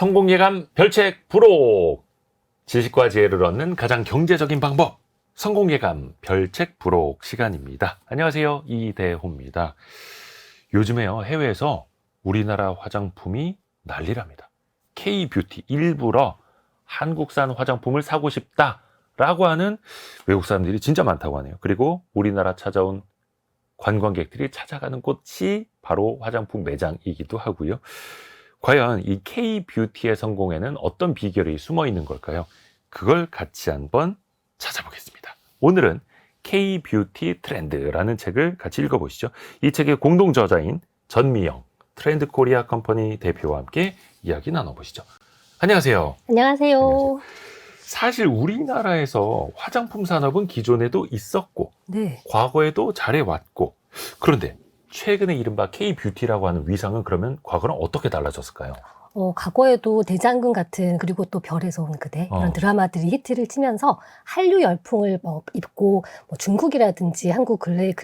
성공예감 별책 부록! 지식과 지혜를 얻는 가장 경제적인 방법, 성공예감 별책 부록 시간입니다. 안녕하세요, 이대호입니다. 요즘에요, 해외에서 우리나라 화장품이 난리랍니다. K-뷰티, 일부러 한국산 화장품을 사고 싶다라고 하는 외국 사람들이 진짜 많다고 하네요. 그리고 우리나라 찾아온 관광객들이 찾아가는 곳이 바로 화장품 매장이기도 하고요. 과연 이 K-뷰티의 성공에는 어떤 비결이 숨어 있는 걸까요? 그걸 같이 한번 찾아보겠습니다. 오늘은 K-뷰티 트렌드라는 책을 같이 읽어보시죠. 이 책의 공동 저자인 전미영 트렌드 코리아 컴퍼니 대표와 함께 이야기 나눠보시죠. 안녕하세요. 안녕하세요. 사실 우리나라에서 화장품 산업은 기존에도 있었고 네. 과거에도 잘해왔고, 그런데 최근에 이른바 K-뷰티라고 하는 위상은 그러면 과거랑 어떻게 달라졌을까요? 과거에도 대장금 같은, 그리고 또 별에서 온 그대 이런 드라마들이 히트를 치면서 한류 열풍을 입고 중국이라든지 한국 근처에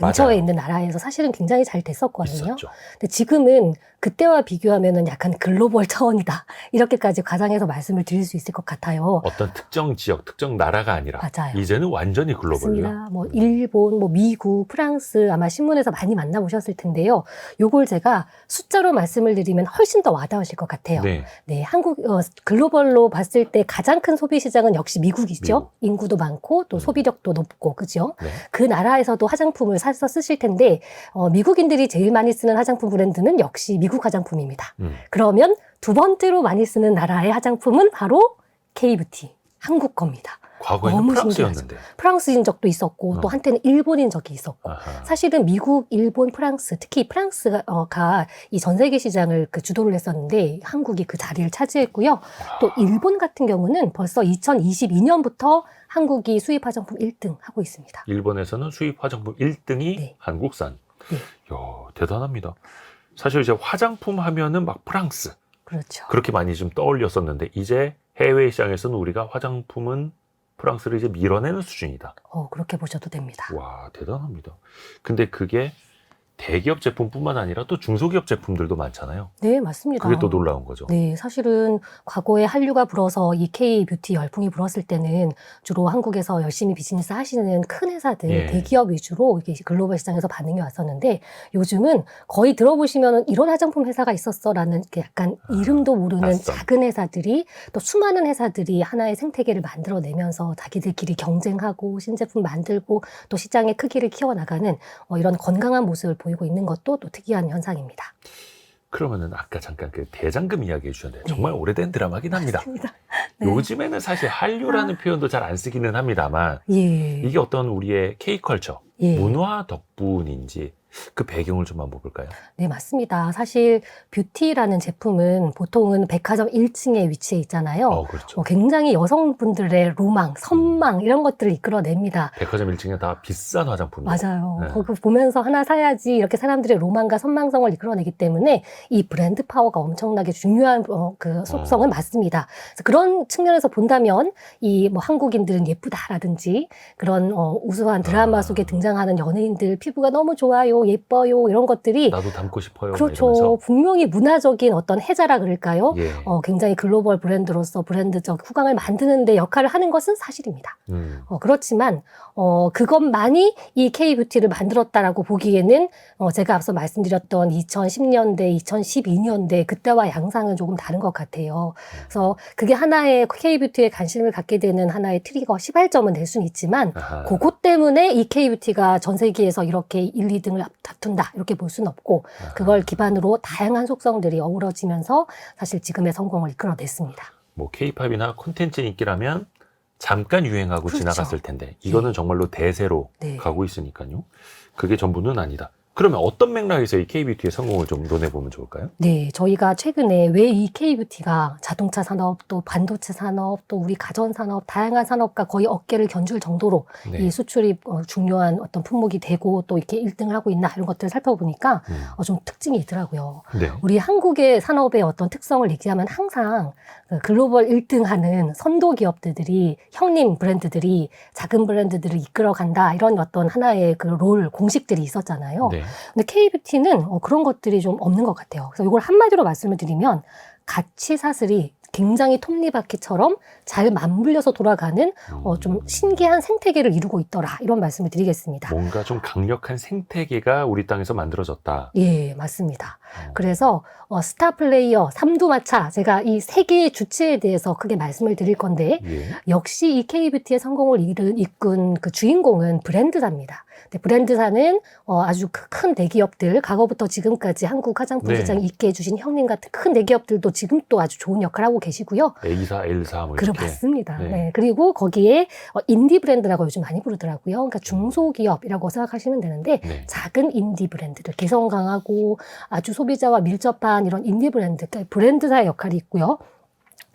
맞아요. 있는 나라에서 사실은 굉장히 잘 됐었거든요. 있었죠. 근데 지금은 그때와 비교하면은 약간 글로벌 차원이다, 이렇게까지 과장해서 말씀을 드릴 수 있을 것 같아요. 어떤 특정 지역, 특정 나라가 아니라 맞아요. 이제는 완전히 글로벌이요. 맞습니다. 일본, 미국, 프랑스, 아마 신문에서 많이 만나보셨을 텐데요. 요걸 제가 숫자로 말씀을 드리면 훨씬 더 와닿으실 것 같아요. 네. 네, 글로벌로 봤을 때 가장 큰 소비 시장은 역시 미국이죠. 미국. 인구도 많고 또 소비력도 높고, 그죠? 네. 그 나라에서도 화장품을 사서 쓰실 텐데, 미국인들이 제일 많이 쓰는 화장품 브랜드는 역시 미국 화장품입니다. 그러면 두 번째로 많이 쓰는 나라의 화장품은 바로 K-뷰티, 한국 겁니다. 과거에는 너무 프랑스였는데. 프랑스인 적도 있었고, 또 한때는 일본인 적이 있었고, 아하. 사실은 미국, 일본, 프랑스, 특히 프랑스가 이 전 세계 시장을 주도를 했었는데 한국이 그 자리를 차지했고요. 또 일본 같은 경우는 벌써 2022년부터 한국이 수입 화장품 1등 하고 있습니다. 일본에서는 수입 화장품 1등이 네. 한국산. 네. 이야, 대단합니다. 사실 이제 화장품 하면은 막 프랑스, 그렇죠. 그렇게 많이 좀 떠올렸었는데, 이제 해외 시장에서는 우리가 화장품은 프랑스를 이제 밀어내는 수준이다. 그렇게 보셔도 됩니다. 와, 대단합니다. 근데 그게 대기업 제품뿐만 아니라 또 중소기업 제품들도 많잖아요. 네, 맞습니다. 그게 또 놀라운 거죠. 네, 사실은 과거에 한류가 불어서 이 K-뷰티 열풍이 불었을 때는 주로 한국에서 열심히 비즈니스 하시는 큰 회사들, 예. 대기업 위주로 이게 글로벌 시장에서 반응이 왔었는데, 요즘은 거의 들어보시면 이런 화장품 회사가 있었어라는 약간 이름도 모르는 낯선. 작은 회사들이, 또 수많은 회사들이 하나의 생태계를 만들어내면서 자기들끼리 경쟁하고 신제품 만들고 또 시장의 크기를 키워나가는 이런 건강한 모습을 보이고 있는 것도 또 특이한 현상입니다. 그러면은 아까 잠깐 그 대장금 이야기 해주셨는데, 네. 정말 오래된 드라마긴 합니다. 맞습니다. 네. 요즘에는 사실 한류라는 표현도 잘 안 쓰기는 합니다만, 예. 이게 어떤 우리의 K컬처, 예. 문화 덕분인지 그 배경을 좀 한번 볼까요? 네, 맞습니다. 사실 뷰티라는 제품은 보통은 백화점 1층에 위치해 있잖아요. 그렇죠. 굉장히 여성분들의 로망, 선망 이런 것들을 이끌어냅니다. 백화점 1층에 다 비싼 화장품이에요. 맞아요. 네. 거기 보면서 하나 사야지, 이렇게 사람들의 로망과 선망성을 이끌어내기 때문에 이 브랜드 파워가 엄청나게 중요한 그 속성은 맞습니다. 그래서 그런 측면에서 본다면 이 한국인들은 예쁘다라든지 그런 우수한 드라마 속에 등장하는 연예인들 피부가 너무 좋아요, 예뻐요, 이런 것들이 나도 닮고 싶어요. 막 그렇죠. 이러면서. 분명히 문화적인 어떤 해자라 그럴까요? 예. 굉장히 글로벌 브랜드로서 브랜드적 후광을 만드는 데 역할을 하는 것은 사실입니다. 그렇지만 그것만이 이 K-뷰티를 만들었다라고 보기에는 제가 앞서 말씀드렸던 2010년대, 2012년대 그때와 양상은 조금 다른 것 같아요. 그래서 그게 하나의 K-뷰티에 관심을 갖게 되는 하나의 트리거, 시발점은 될 수는 있지만, 아하. 그것 때문에 이 K-뷰티가 전 세계에서 이렇게 1, 2등을 다툰다, 이렇게 볼 수는 없고, 그걸 기반으로 다양한 속성들이 어우러지면서 사실 지금의 성공을 이끌어냈습니다. 뭐 K-팝이나 콘텐츠 인기라면 잠깐 유행하고 그렇죠. 지나갔을 텐데, 이거는 정말로 대세로 네. 가고 있으니까요. 그게 전부는 아니다. 그러면 어떤 맥락에서 이 K-뷰티의 성공을 좀 논해보면 좋을까요? 네, 저희가 최근에 왜 이 K-뷰티가 자동차 산업, 또 반도체 산업, 또 우리 가전 산업, 다양한 산업과 거의 어깨를 견줄 정도로 네. 이 수출이 중요한 어떤 품목이 되고 또 이렇게 1등을 하고 있나, 이런 것들을 살펴보니까 좀 특징이 있더라고요. 네. 우리 한국의 산업의 어떤 특성을 얘기하면 항상 글로벌 1등 하는 선도 기업들이, 형님 브랜드들이 작은 브랜드들을 이끌어간다, 이런 어떤 하나의 그 공식들이 있었잖아요. 네. 근데 K뷰티는 그런 것들이 좀 없는 것 같아요. 그래서 이걸 한마디로 말씀을 드리면 가치 사슬이 굉장히 톱니바퀴처럼 잘 맞물려서 돌아가는 좀 신기한 생태계를 이루고 있더라. 이런 말씀을 드리겠습니다. 뭔가 좀 강력한 생태계가 우리 땅에서 만들어졌다. 예, 맞습니다. 그래서 스타 플레이어, 삼두마차, 제가 이 세 개의 주체에 대해서 크게 말씀을 드릴 건데 예. 역시 이 K뷰티의 성공을 이끈 그 주인공은 브랜드사입니다. 근데 브랜드사는 아주 큰 대기업들, 과거부터 지금까지 한국 화장품 네. 시장에 있게 해주신 형님 같은 큰 대기업들도 지금 또 아주 좋은 역할을 하고 계시고요. A사, L사 뭐 그럼 이렇게. 맞습니다. 네. 네. 그리고 거기에 인디 브랜드라고 요즘 많이 부르더라고요. 그러니까 중소기업이라고 생각하시면 되는데 네. 작은 인디 브랜드들, 개성 강하고 아주 소비자와 밀접한 이런 인디 브랜드, 그러니까 브랜드사의 역할이 있고요.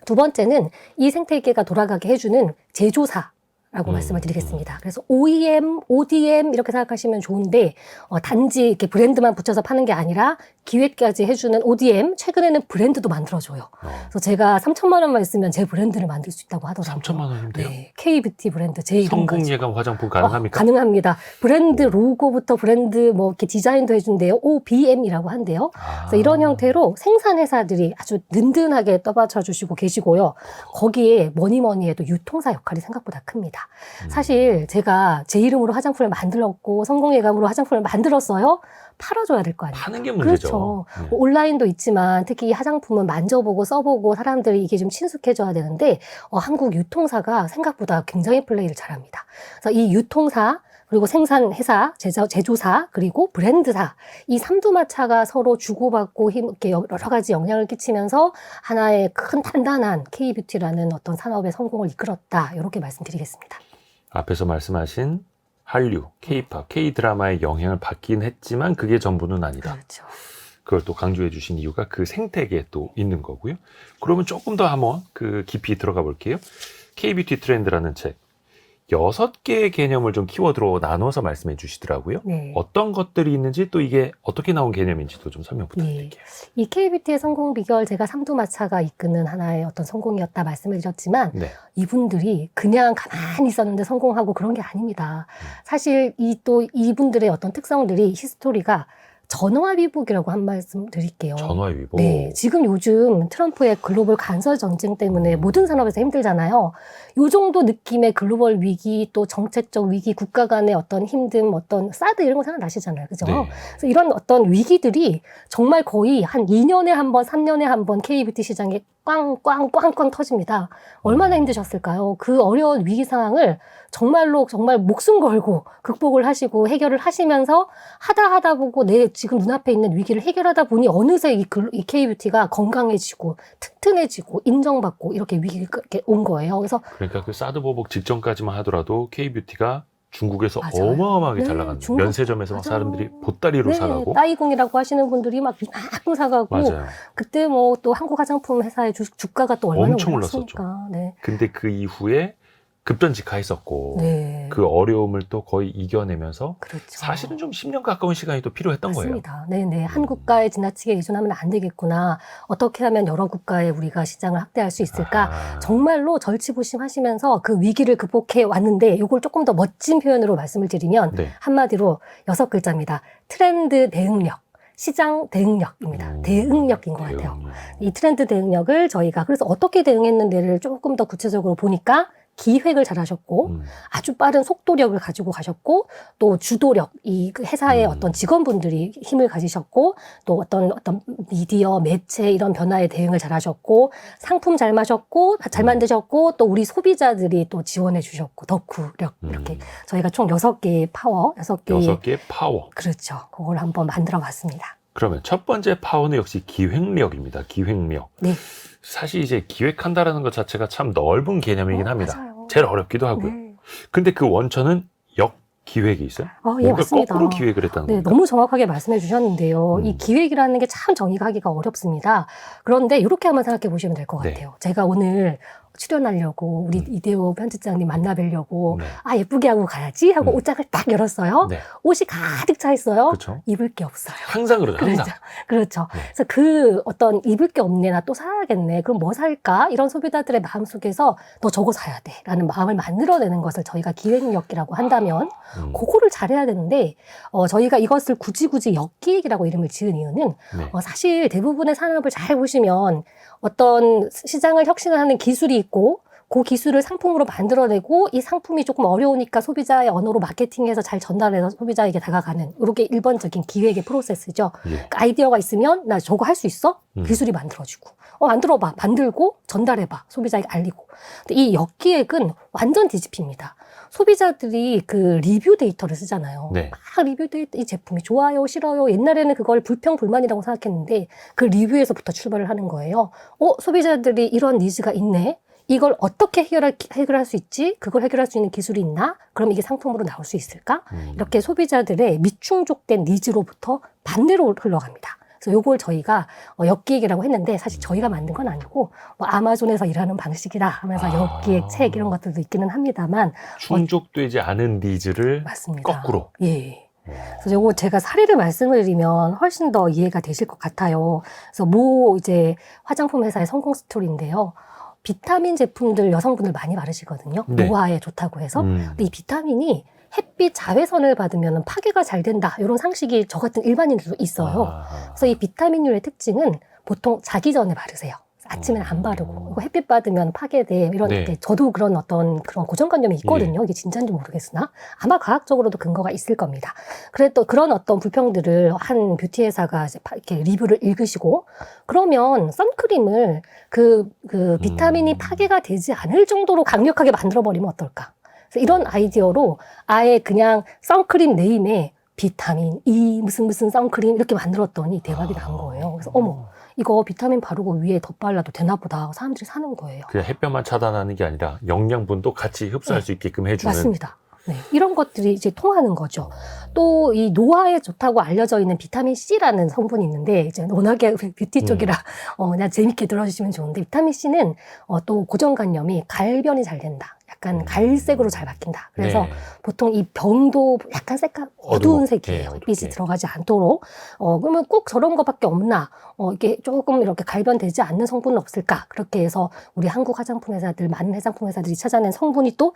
두 번째는 이 생태계가 돌아가게 해주는 제조사. 라고 말씀을 드리겠습니다. 그래서 OEM, ODM 이렇게 생각하시면 좋은데 단지 이렇게 브랜드만 붙여서 파는 게 아니라 기획까지 해주는 ODM, 최근에는 브랜드도 만들어줘요. 그래서 제가 3천만 원만 있으면 제 브랜드를 만들 수 있다고 하더라고요. 3천만 원인데요? 네, K뷰티 브랜드 제 이름 성공 가지고. 예감 화장품 가능합니까? 가능합니다. 브랜드 로고부터 브랜드 뭐 이렇게 디자인도 해준대요. OBM이라고 한대요. 그래서 이런 형태로 생산 회사들이 아주 든든하게 떠받쳐 주시고 계시고요. 거기에 뭐니 해도 유통사 역할이 생각보다 큽니다. 사실 제가 제 이름으로 화장품을 만들었고 성공예감으로 화장품을 만들었어요. 팔아줘야 될 거 아니에요. 파는 게 문제죠. 그렇죠. 뭐 온라인도 있지만 특히 이 화장품은 만져보고 써보고 사람들이 이게 좀 친숙해져야 되는데 한국 유통사가 생각보다 굉장히 플레이를 잘합니다. 그래서 이 유통사 그리고 생산회사, 제조사, 그리고 브랜드사 이 삼두마차가 서로 주고받고 이렇게 여러 가지 영향을 끼치면서 하나의 큰 단단한 K뷰티라는 어떤 산업의 성공을 이끌었다. 이렇게 말씀드리겠습니다. 앞에서 말씀하신 한류, K-팝, K-드라마의 영향을 받긴 했지만 그게 전부는 아니다. 그렇죠. 그걸 또 강조해 주신 이유가 그 생태계에 또 있는 거고요. 그러면 조금 더 한번 그 깊이 들어가 볼게요. K뷰티 트렌드라는 책. 6개의 개념을 좀 키워드로 나눠서 말씀해 주시더라고요. 네. 어떤 것들이 있는지 또 이게 어떻게 나온 개념인지도 좀 설명 부탁드릴게요. 이 K뷰티의 성공 비결 제가 삼두마차가 이끄는 하나의 어떤 성공이었다 말씀을 드렸지만 네. 이분들이 그냥 가만히 있었는데 성공하고 그런 게 아닙니다. 사실 이분들의 어떤 특성들이 히스토리가 전화위복이라고 한 말씀 드릴게요. 전화위복. 네, 지금 요즘 트럼프의 글로벌 간설 전쟁 때문에 모든 산업에서 힘들잖아요. 요 정도 느낌의 글로벌 위기, 또 정책적 위기, 국가 간의 어떤 힘듦, 어떤 사드 이런 거 생각나시잖아요. 그죠? 네. 그래서 이런 어떤 위기들이 정말 거의 한 2년에 한 번, 3년에 한 번 K뷰티 시장에 꽝꽝 터집니다. 얼마나 힘드셨을까요? 그 어려운 위기 상황을 정말 목숨 걸고 극복을 하시고 해결을 하시면서 하다 보고 내 지금 눈앞에 있는 위기를 해결하다 보니 어느새 이 K뷰티가 건강해지고 튼튼해지고 인정받고 이렇게 위기가 온 거예요. 그래서 그러니까 그 사드 보복 직전까지만 하더라도 K뷰티가 중국에서 맞아요. 어마어마하게 네, 잘 나가는 중국. 면세점에서 막 맞아요. 사람들이 보따리로 사가고. 따이공이라고 하시는 분들이 막 이만큼 사가고 맞아요. 그때 뭐 또 한국 화장품 회사의 주가가 또 얼마나 엄청 올랐습니까? 네. 근데 그 이후에 급전직하했었고 네. 그 어려움을 또 거의 이겨내면서 그렇죠. 사실은 좀 10년 가까운 시간이 또 필요했던 거예요. 맞습니다. 네네. 한 국가에 지나치게 의존하면 안 되겠구나. 어떻게 하면 여러 국가에 우리가 시장을 확대할 수 있을까? 정말로 절치부심하시면서 그 위기를 극복해 왔는데 이걸 조금 더 멋진 표현으로 말씀을 드리면 네. 한마디로 6글자입니다. 트렌드 대응력. 시장 대응력입니다. 대응력인 것 같아요. 이 트렌드 대응력을 저희가 그래서 어떻게 대응했는지를 조금 더 구체적으로 보니까 기획을 잘하셨고 아주 빠른 속도력을 가지고 가셨고 또 주도력 이 회사의 어떤 직원분들이 힘을 가지셨고 또 어떤 미디어 매체 이런 변화에 대응을 잘하셨고 상품 잘 만드셨고 또 우리 소비자들이 또 지원해 주셨고 덕후력 이렇게 저희가 총 6개의 파워 6개의 파워. 그렇죠. 그걸 한번 만들어 봤습니다. 그러면 첫 번째 파워는 역시 기획력입니다. 기획력. 네. 사실 이제 기획한다라는 것 자체가 참 넓은 개념이긴 합니다. 맞아요. 제일 어렵기도 하고요. 네. 근데 그 원천은 역기획이 있어요? 예, 뭔가 맞습니다. 거꾸로 기획을 했다는 네, 겁니다. 너무 정확하게 말씀해 주셨는데요. 이 기획이라는 게 참 정의하기가 어렵습니다. 그런데 이렇게 한번 생각해 보시면 될 것 네. 같아요. 제가 오늘 출연하려고 우리 이대호 편집장님 만나뵈려고 네. 아 예쁘게 하고 가야지 하고 옷장을 딱 열었어요. 네. 옷이 가득 차 있어요. 그렇죠. 입을 게 없어요. 항상 그러죠. 항상. 그렇죠. 네. 그래서 그 어떤 입을 게 없네, 나 또 사야겠네. 그럼 뭐 살까? 이런 소비자들의 마음 속에서 너 저거 사야 돼. 라는 마음을 만들어내는 것을 저희가 기획력이라고 한다면 그거를 잘해야 되는데 저희가 이것을 굳이 역기획이라고 이름을 지은 이유는 네. 사실 대부분의 산업을 잘 보시면 어떤 시장을 혁신을 하는 기술이 있고 그 기술을 상품으로 만들어내고 이 상품이 조금 어려우니까 소비자의 언어로 마케팅해서 잘 전달해서 소비자에게 다가가는 이렇게 일반적인 기획의 프로세스죠. 예. 그러니까 아이디어가 있으면 나 저거 할 수 있어? 기술이 만들어주고 만들어봐, 만들고 전달해봐, 소비자에게 알리고. 근데 이 역기획은 완전 뒤집힙니다. 소비자들이 그 리뷰 데이터를 쓰잖아요. 네. 막 리뷰 데이터, 이 제품이 좋아요, 싫어요. 옛날에는 그걸 불평불만이라고 생각했는데 그 리뷰에서부터 출발을 하는 거예요. 소비자들이 이런 니즈가 있네. 이걸 어떻게 해결할 수 있지? 그걸 해결할 수 있는 기술이 있나? 그럼 이게 상품으로 나올 수 있을까? 이렇게 소비자들의 미충족된 니즈로부터 반대로 흘러갑니다. 그래서 요걸 저희가 역기획이라고 했는데 사실 저희가 만든 건 아니고 뭐 아마존에서 일하는 방식이다 하면서 역기획 책 이런 것들도 있기는 합니다만 충족되지 않은 니즈를 맞습니다. 거꾸로. 예. 그래서 요거 제가 사례를 말씀을 드리면 훨씬 더 이해가 되실 것 같아요. 그래서 이제 화장품 회사의 성공 스토리인데요. 비타민 제품들 여성분들 많이 바르시거든요. 네. 노화에 좋다고 해서. 근데 이 비타민이 햇빛 자외선을 받으면 파괴가 잘 된다. 이런 상식이 저 같은 일반인들도 있어요. 그래서 이 비타민류의 특징은 보통 자기 전에 바르세요. 아침에는 안 바르고 이거 햇빛 받으면 파괴돼 이런 네. 저도 그런 어떤 그런 고정관념이 있거든요. 이게 진짜인지 모르겠으나 아마 과학적으로도 근거가 있을 겁니다. 그래도 그런 어떤 불평들을 한 뷰티 회사가 이렇게 리뷰를 읽으시고 그러면 선크림을 그 비타민이 파괴가 되지 않을 정도로 강력하게 만들어 버리면 어떨까? 그래서 이런 아이디어로 아예 그냥 선크림 네임에 비타민 E 무슨 선크림 이렇게 만들었더니 대박이 난 거예요. 그래서 어머. 이거 비타민 바르고 위에 덧발라도 되나 보다 사람들이 사는 거예요. 그냥 햇볕만 차단하는 게 아니라 영양분도 같이 흡수할 수 있게끔 해주는. 맞습니다. 네, 이런 것들이 이제 통하는 거죠. 또 이 노화에 좋다고 알려져 있는 비타민 C라는 성분이 있는데 이제 워낙에 뷰티 쪽이라 그냥 재밌게 들어주시면 좋은데 비타민 C는 또 고정관념이 갈변이 잘 된다. 약간 갈색으로 잘 바뀐다. 그래서 네. 보통 이 병도 약간 색깔 어두운 색이에요. 네, 빛이 들어가지 않도록. 그러면 꼭 저런 거밖에 없나? 이게 조금 이렇게 갈변되지 않는 성분은 없을까? 그렇게 해서 우리 한국 화장품 회사들, 많은 화장품 회사들이 찾아낸 성분이 또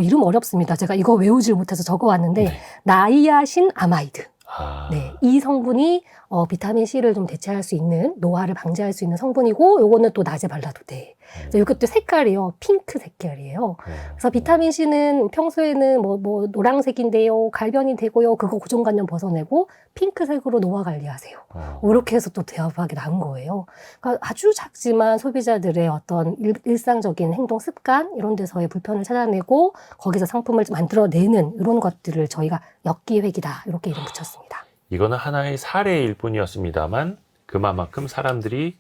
이름 어렵습니다. 제가 이거 외우질 못해서 적어왔는데 네. 나이아신 아마이드. 아. 네, 이 성분이 비타민 C를 좀 대체할 수 있는 노화를 방지할 수 있는 성분이고 요거는 또 낮에 발라도 돼. 그래서 이것도 색깔이요. 핑크 색깔이에요. 그래서 비타민 C는 평소에는 뭐 노란색인데요. 갈변이 되고요. 그거 고정관념 벗어내고 핑크색으로 노화 관리하세요. 이렇게 해서 또 대박이 난 거예요. 그러니까 아주 작지만 소비자들의 어떤 일상적인 행동 습관 이런 데서의 불편을 찾아내고 거기서 상품을 만들어내는 이런 것들을 저희가 역기획이다. 이렇게 이름 붙였습니다. 이거는 하나의 사례일 뿐이었습니다만 그만큼 사람들이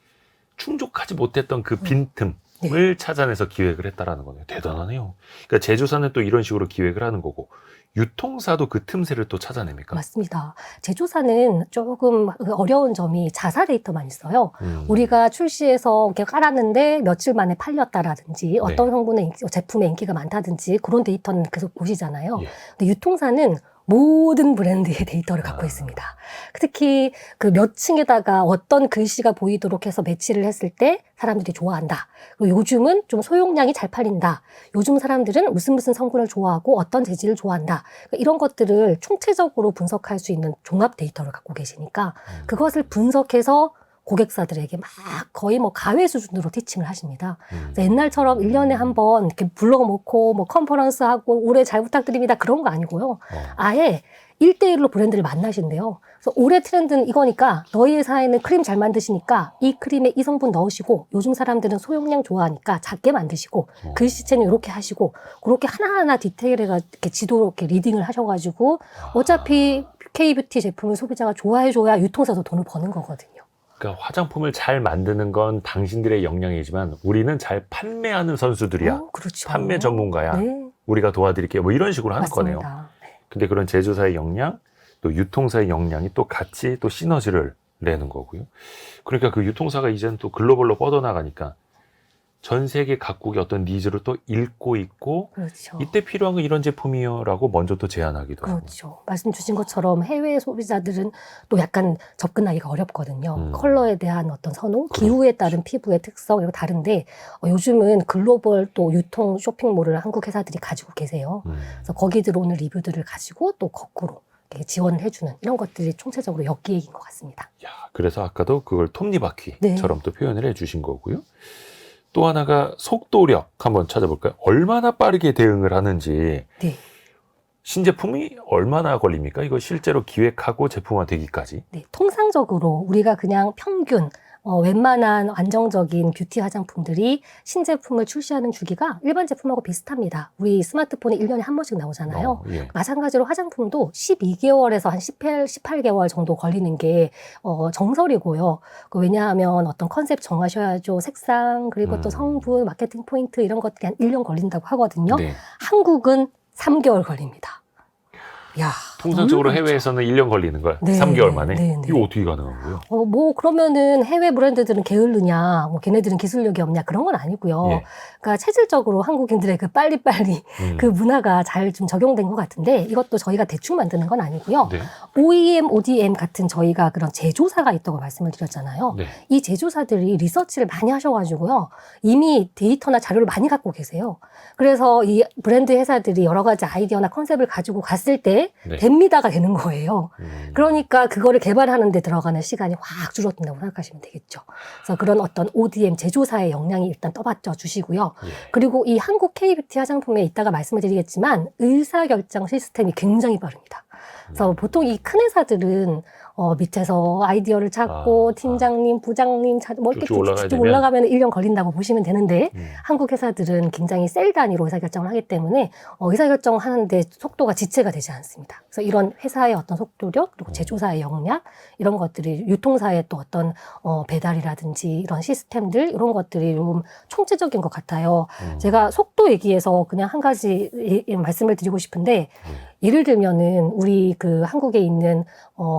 충족하지 못했던 그 빈틈을 네. 찾아내서 기획을 했다라는 거네요. 대단하네요. 그러니까 제조사는 또 이런 식으로 기획을 하는 거고 유통사도 그 틈새를 또 찾아냅니까? 맞습니다. 제조사는 조금 어려운 점이 자사 데이터만 있어요. 우리가 출시해서 이렇게 깔았는데 며칠 만에 팔렸다라든지 어떤 성분의 제품의 인기가 많다든지 그런 데이터는 계속 보시잖아요. 예. 근데 유통사는 모든 브랜드의 데이터를 갖고 있습니다. 특히 그 몇 층에다가 어떤 글씨가 보이도록 해서 배치를 했을 때 사람들이 좋아한다. 그리고 요즘은 좀 소용량이 잘 팔린다. 요즘 사람들은 무슨 성분을 좋아하고 어떤 재질을 좋아한다. 그러니까 이런 것들을 총체적으로 분석할 수 있는 종합 데이터를 갖고 계시니까 그것을 분석해서 고객사들에게 막 거의 뭐 가회 수준으로 티칭을 하십니다. 옛날처럼 1년에 한 번 이렇게 불러놓고 뭐 컨퍼런스 하고 올해 잘 부탁드립니다. 그런 거 아니고요. 아예 1대1로 브랜드를 만나신대요. 그래서 올해 트렌드는 이거니까 너희 회사에는 크림 잘 만드시니까 이 크림에 이 성분 넣으시고 요즘 사람들은 소용량 좋아하니까 작게 만드시고 글씨체는 이렇게 하시고 그렇게 하나하나 디테일해가 이렇게 지도 이렇게 리딩을 하셔가지고 어차피 K뷰티 제품을 소비자가 좋아해줘야 유통사도 돈을 버는 거거든요. 그러니까 화장품을 잘 만드는 건 당신들의 역량이지만 우리는 잘 판매하는 선수들이야. 그렇죠. 판매 전문가야. 네. 우리가 도와드릴게요. 뭐 이런 식으로 하는 맞습니다. 거네요. 근데 그런 제조사의 역량, 또 유통사의 역량이 또 같이 또 시너지를 내는 거고요. 그러니까 그 유통사가 이제는 또 글로벌로 뻗어나가니까 전 세계 각국의 어떤 니즈를 또 읽고 있고 그렇죠. 이때 필요한 건 이런 제품이요라고 먼저 또 제안하기도 하고. 그렇죠. 말씀 주신 것처럼 해외 소비자들은 또 약간 접근하기가 어렵거든요. 컬러에 대한 어떤 선호, 기후에 따른 피부의 특성 이거 다른데 요즘은 글로벌 또 유통 쇼핑몰을 한국 회사들이 가지고 계세요. 그래서 거기 들어오는 리뷰들을 가지고 또 거꾸로 이렇게 지원을 해주는 이런 것들이 총체적으로 역기획인 것 같습니다. 야, 그래서 아까도 그걸 톱니바퀴처럼 네. 또 표현을 해주신 거고요. 또 하나가 속도력 한번 찾아볼까요? 얼마나 빠르게 대응을 하는지. 네. 신제품이 얼마나 걸립니까? 이거 실제로 기획하고 제품화되기까지. 네, 통상적으로 우리가 그냥 평균 웬만한 안정적인 뷰티 화장품들이 신제품을 출시하는 주기가 일반 제품하고 비슷합니다. 우리 스마트폰이 1년에 한 번씩 나오잖아요. 예. 마찬가지로 화장품도 12개월에서 한 18개월 정도 걸리는 게 정설이고요. 왜냐하면 어떤 컨셉 정하셔야죠. 색상, 그리고 또 성분, 마케팅 포인트 이런 것들이 한 1년 걸린다고 하거든요. 네. 한국은 3개월 걸립니다. 야, 통상적으로 너무 해외에서는 1년 걸리는 거야. 네, 3개월 만에. 네, 네. 이거 어떻게 가능한 거예요? 뭐 그러면은 해외 브랜드들은 게을르냐, 뭐 걔네들은 기술력이 없냐 그런 건 아니고요. 예. 그러니까 체질적으로 한국인들의 그 빨리빨리 그 문화가 잘 좀 적용된 것 같은데 이것도 저희가 대충 만드는 건 아니고요. 네. OEM, ODM 같은 저희가 그런 제조사가 있다고 말씀을 드렸잖아요. 네. 이 제조사들이 리서치를 많이 하셔가지고요. 이미 데이터나 자료를 많이 갖고 계세요. 그래서 이 브랜드 회사들이 여러 가지 아이디어나 컨셉을 가지고 갔을 때 네. 됩니다가 되는 거예요. 그러니까 그거를 개발하는 데 들어가는 시간이 확 줄어든다고 생각하시면 되겠죠. 그래서 그런 어떤 ODM 제조사의 역량이 일단 떠받쳐 주시고요. 예. 그리고 이 한국 K뷰티 화장품에 이따가 말씀을 드리겠지만 의사결정 시스템이 굉장히 빠릅니다. 그래서 보통 이 큰 회사들은 밑에서 아이디어를 찾고 팀장님, 부장님 뭐 이렇게 쭉 올라가면 1년 걸린다고 보시면 되는데 한국 회사들은 굉장히 셀 단위로 의사결정을 하기 때문에 의사결정 하는데 속도가 지체가 되지 않습니다. 그래서 이런 회사의 어떤 속도력 그리고 제조사의 역량 이런 것들이 유통사의 또 어떤 배달이라든지 이런 시스템들 이런 것들이 좀 총체적인 것 같아요. 제가 속도 얘기해서 그냥 한 가지 말씀을 드리고 싶은데 예를 들면은 우리 그 한국에 있는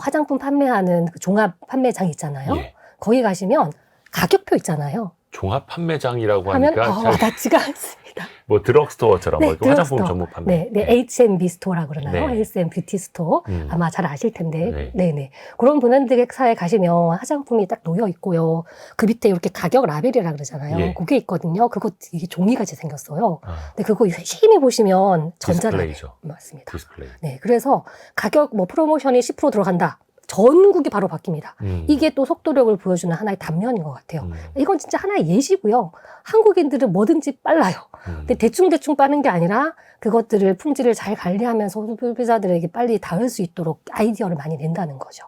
화장품 판매하는 그 종합 판매장 있잖아요. 예. 거기 가시면 가격표 있잖아요. 종합 판매장이라고 하면 하니까 와닿지가 않습니다. 뭐 드럭스토어처럼 네, 뭐 화장품 드럭스토어. 전문 판매. 네, H&B 스토어라고 그러나요? 네. H&B 뷰티 스토어. 아마 잘 아실 텐데. 네. 네. 그런 브랜드사에 가시면 화장품이 딱 놓여 있고요. 그 밑에 이렇게 가격 라벨이라 그러잖아요. 예. 그게 있거든요. 그거 이게 종이같이 생겼어요. 근데 그거 힘이 보시면 전자라벨. 디스플레이죠. 맞습니다. 디스플레이. 네, 그래서 가격 뭐 프로모션이 10% 들어간다. 전국이 바로 바뀝니다. 이게 또 속도력을 보여주는 하나의 단면인 것 같아요. 이건 진짜 하나의 예시고요. 한국인들은 뭐든지 빨라요. 근데 대충대충 빠는 게 아니라 그것들을 품질을 잘 관리하면서 소비자들에게 빨리 닿을 수 있도록 아이디어를 많이 낸다는 거죠.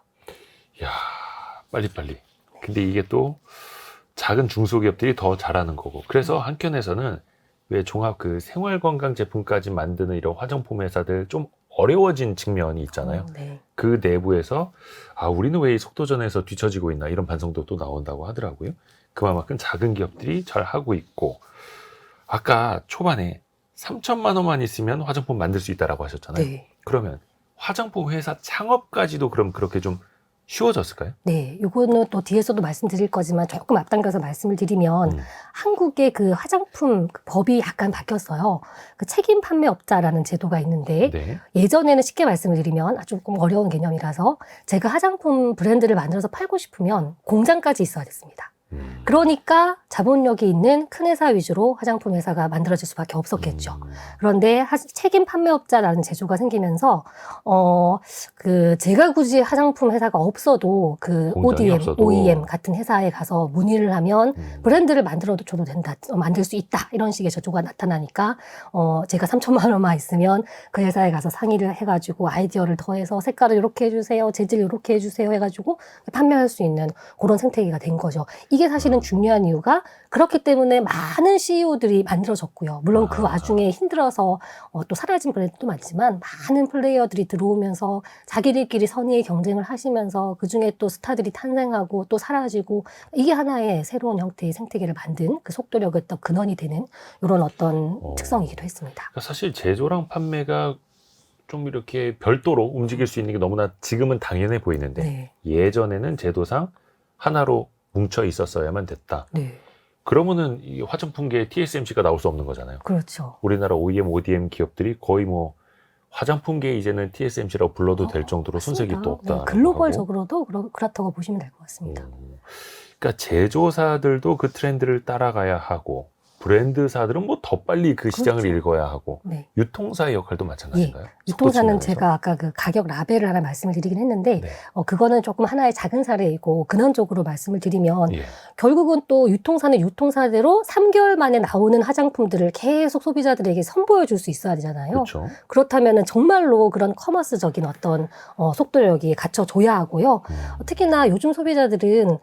야, 빨리빨리. 근데 이게 또 작은 중소기업들이 더 잘하는 거고. 그래서 한켠에서는 왜 종합 그 생활건강 제품까지 만드는 이런 화장품 회사들 좀 어려워진 측면이 있잖아요. 네. 그 내부에서 우리는 왜 이 속도전에서 뒤처지고 있나 이런 반성도 또 나온다고 하더라고요. 그만큼 작은 기업들이 잘 하고 있고 아까 초반에 3천만 원만 있으면 화장품 만들 수 있다라고 하셨잖아요. 네. 그러면 화장품 회사 창업까지도 그럼 그렇게 좀 쉬워졌을까요? 네, 요거는 또 뒤에서도 말씀드릴 거지만 조금 앞당겨서 말씀을 드리면 한국의 그 화장품 법이 약간 바뀌었어요. 그 책임 판매업자라는 제도가 있는데 네. 예전에는 쉽게 말씀을 드리면 조금 어려운 개념이라서 제가 화장품 브랜드를 만들어서 팔고 싶으면 공장까지 있어야 됐습니다. 그러니까 자본력이 있는 큰 회사 위주로 화장품 회사가 만들어질 수밖에 없었겠죠. 그런데 책임 판매업자라는 제도가 생기면서 그 제가 굳이 화장품 회사가 없어도 그 ODM, 없어도. OEM 같은 회사에 가서 문의를 하면 브랜드를 만들어도 줘도 된다, 만들 수 있다 이런 식의 제도가 나타나니까 제가 3천만 원만 있으면 그 회사에 가서 상의를 해가지고 아이디어를 더해서 색깔을 이렇게 해주세요, 재질 이렇게 해주세요 해가지고 판매할 수 있는 그런 생태계가 된 거죠. 이게 사실은 중요한 이유가 그렇기 때문에 많은 CEO들이 만들어졌고요. 물론 그 와중에 힘들어서 또 사라진 브랜드도 많지만 많은 플레이어들이 들어오면서 자기들끼리 선의의 경쟁을 하시면서 그중에 또 스타들이 탄생하고 또 사라지고 이게 하나의 새로운 형태의 생태계를 만든 그 속도력의 또 근원이 되는 이런 어떤 특성이기도 했습니다. 그러니까 사실 제조랑 판매가 좀 이렇게 별도로 움직일 수 있는 게 너무나 지금은 당연해 보이는데 네. 예전에는 제도상 하나로 뭉쳐 있었어야만 됐다. 네. 그러면은 이 화장품계에 TSMC가 나올 수 없는 거잖아요. 그렇죠. 우리나라 OEM, ODM 기업들이 거의 뭐 화장품계에 이제는 TSMC라고 불러도 될 정도로 손색이 또 없다. 네, 글로벌적으로도 그렇다고 보시면 될 것 같습니다. 그러니까 제조사들도 그 트렌드를 따라가야 하고 브랜드사들은 뭐 더 빨리 그 시장을 그렇죠. 읽어야 하고 네. 유통사의 역할도 마찬가지인가요? 유통사는 제가 아까 그 가격 라벨을 하나 말씀을 드리긴 했는데 네. 그거는 조금 하나의 작은 사례이고 근원적으로 말씀을 드리면 예. 결국은 또 유통사는 유통사대로 3개월 만에 나오는 화장품들을 계속 소비자들에게 선보여 줄 수 있어야 되잖아요. 그렇죠. 그렇다면은 정말로 그런 커머스적인 어떤 속도력이 갖춰줘야 하고요. 특히나 요즘 소비자들은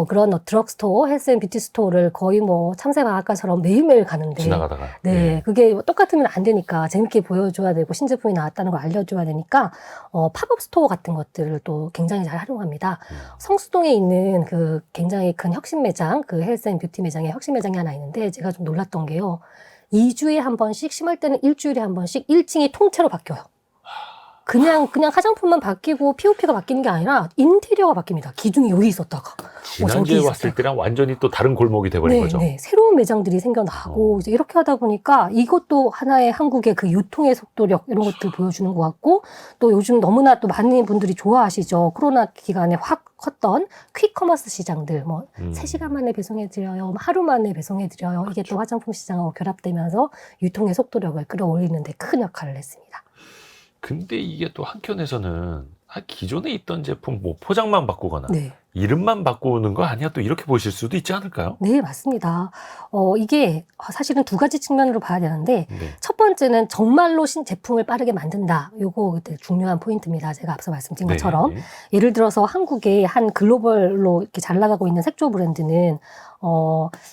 그런 드럭스토어, 헬스앤뷰티 스토어를 거의 뭐 참새방앗간처럼 매일매일 가는데 지나가다가. 네, 그게 똑같으면 안 되니까 재밌게 보여줘야 되고 신제품이 나왔다는 걸 알려줘야 되니까 팝업 스토어 같은 것들을 또 굉장히 잘 활용합니다. 성수동에 있는 그 굉장히 큰 혁신 매장, 그 헬스앤뷰티 매장에 혁신 매장이 하나 있는데 제가 좀 놀랐던 게요. 2주에 한 번씩, 심할 때는 일주일에 한 번씩 1층이 통째로 바뀌어요. 그냥 화장품만 바뀌고 POP가 바뀌는 게 아니라 인테리어가 바뀝니다. 기둥이 여기 있었다가 지난주에 왔을 때랑 완전히 또 다른 골목이 돼버린 거죠. 네, 새로운 매장들이 생겨나고 이제 이렇게 하다 보니까 이것도 하나의 한국의 그 유통의 속도력 이런 것들 보여주는 것 같고 또 요즘 너무나 또 많은 분들이 좋아하시죠. 코로나 기간에 확 컸던 퀵커머스 시장들 뭐 3시간 만에 배송해드려요. 하루 만에 배송해드려요. 이게 또 화장품 시장하고 결합되면서 유통의 속도력을 끌어올리는 데 큰 역할을 했습니다. 근데 이게 또 한켠에서는 기존에 있던 제품 뭐 포장만 바꾸거나 네. 이름만 바꾸는 거 아니야? 또 이렇게 보실 수도 있지 않을까요? 네, 맞습니다. 이게 사실은 두 가지 측면으로 봐야 되는데 네. 첫 번째는 정말로 신제품을 빠르게 만든다. 요거 그때 중요한 포인트입니다. 제가 앞서 말씀드린 네. 것처럼. 예를 들어서 한국의 한 글로벌로 이렇게 잘 나가고 있는 색조 브랜드는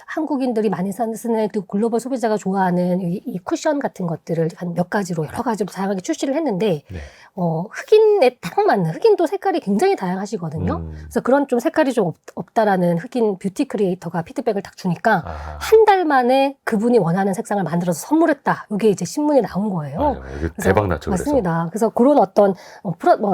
한국인들이 많이 쓰는 그 글로벌 소비자가 좋아하는 이 쿠션 같은 것들을 한 몇 가지로 여러 가지로 다양하게 출시를 했는데 네. 흑인에 딱 맞는 흑인도 색깔이 굉장히 다양하시거든요. 그래서 그런 좀 색깔이 좀 없다라는 흑인 뷰티 크리에이터가 피드백을 딱 주니까 한 달 만에 그분이 원하는 색상을 만들어서 선물했다. 이게 이제 신문에 나온 거예요. 맞아요. 대박 났죠. 맞습니다. 그래서 그런 어떤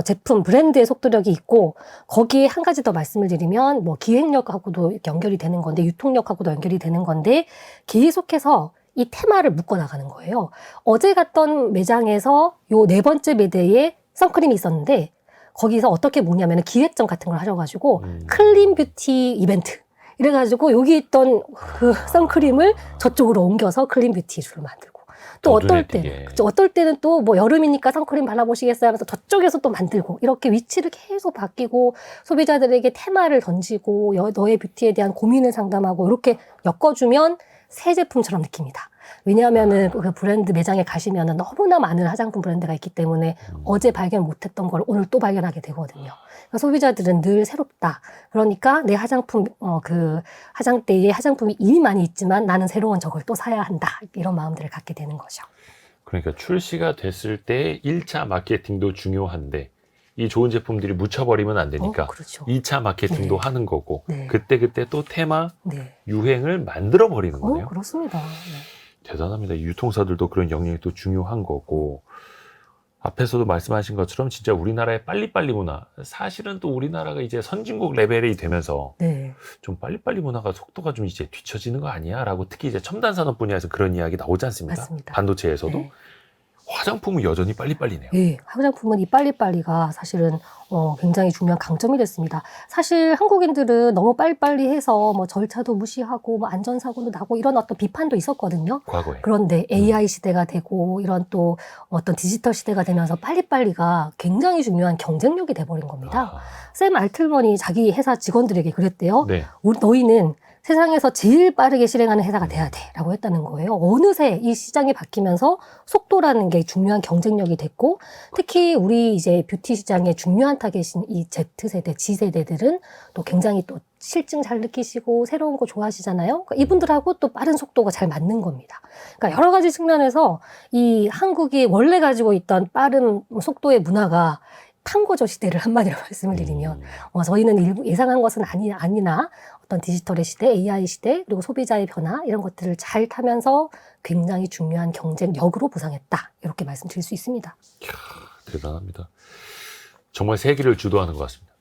제품 브랜드의 속도력이 있고 거기에 한 가지 더 말씀을 드리면 뭐 기획력하고도 이렇게 연결이 되는 건데 유통력하고도 연결이 되는 건데 계속해서 이 테마를 묶어 나가는 거예요. 어제 갔던 매장에서 요 4번째 매대에 선크림이 있었는데 거기서 어떻게 묶냐면 기획전 같은 걸 하셔가지고 클린 뷰티 이벤트 이래가지고 여기 있던 그 선크림을 저쪽으로 옮겨서 클린 뷰티를 만들고 또 어떨 때는 또 뭐 여름이니까 선크림 발라보시겠어요 하면서 저쪽에서 또 만들고 이렇게 위치를 계속 바뀌고 소비자들에게 테마를 던지고 너의 뷰티에 대한 고민을 상담하고 이렇게 엮어주면 새 제품처럼 느낍니다. 왜냐하면은 그 브랜드 매장에 가시면은 너무나 많은 화장품 브랜드가 있기 때문에 어제 발견 못했던 걸 오늘 또 발견하게 되거든요. 그러니까 소비자들은 늘 새롭다. 그러니까 내 화장품 그 화장대에 화장품이 이미 많이 있지만 나는 새로운 저걸 또 사야 한다. 이런 마음들을 갖게 되는 거죠. 그러니까 출시가 됐을 때 1차 마케팅도 중요한데 이 좋은 제품들이 묻혀버리면 안 되니까 그렇죠. 2차 마케팅도 네. 하는 거고 네. 그때 또 테마 네. 유행을 만들어 버리는 거네요. 그렇습니다. 네. 대단합니다. 유통사들도 그런 영역이 또 중요한 거고 앞에서도 말씀하신 것처럼 진짜 우리나라의 빨리빨리 문화 사실은 또 우리나라가 이제 선진국 레벨이 되면서 네. 좀 빨리빨리 문화가 속도가 좀 이제 뒤처지는 거 아니야? 라고 특히 이제 첨단 산업 분야에서 그런 이야기 나오지 않습니까? 맞습니다. 반도체에서도 네. 화장품은 여전히 빨리빨리네요. 네, 화장품은 이 빨리빨리가 사실은 굉장히 중요한 강점이 됐습니다. 사실 한국인들은 너무 빨리빨리 해서 뭐 절차도 무시하고 뭐 안전사고도 나고 이런 어떤 비판도 있었거든요. 과거에. 그런데 AI 시대가 되고 이런 또 어떤 디지털 시대가 되면서 빨리빨리가 굉장히 중요한 경쟁력이 돼버린 겁니다. 샘 알틀먼이 자기 회사 직원들에게 그랬대요. 네. 너희는 세상에서 제일 빠르게 실행하는 회사가 돼야 돼 라고 했다는 거예요. 어느새 이 시장이 바뀌면서 속도라는 게 중요한 경쟁력이 됐고 특히 우리 이제 뷰티 시장의 중요한 타겟인 이 Z세대, G세대들은 또 굉장히 또 실증 잘 느끼시고 새로운 거 좋아하시잖아요. 그러니까 이분들하고 또 빠른 속도가 잘 맞는 겁니다. 그러니까 여러 가지 측면에서 이 한국이 원래 가지고 있던 빠른 속도의 문화가 탄거조 시대를 한마디로 말씀을 드리면 저희는 일부 예상한 것은 아니나 어떤 디지털의 시대, AI 시대, 그리고 소비자의 변화 이런 것들을 잘 타면서 굉장히 중요한 경쟁력으로 부상했다. 이렇게 말씀드릴 수 있습니다. 이야, 대단합니다. 정말 세기를 주도하는 것 같습니다.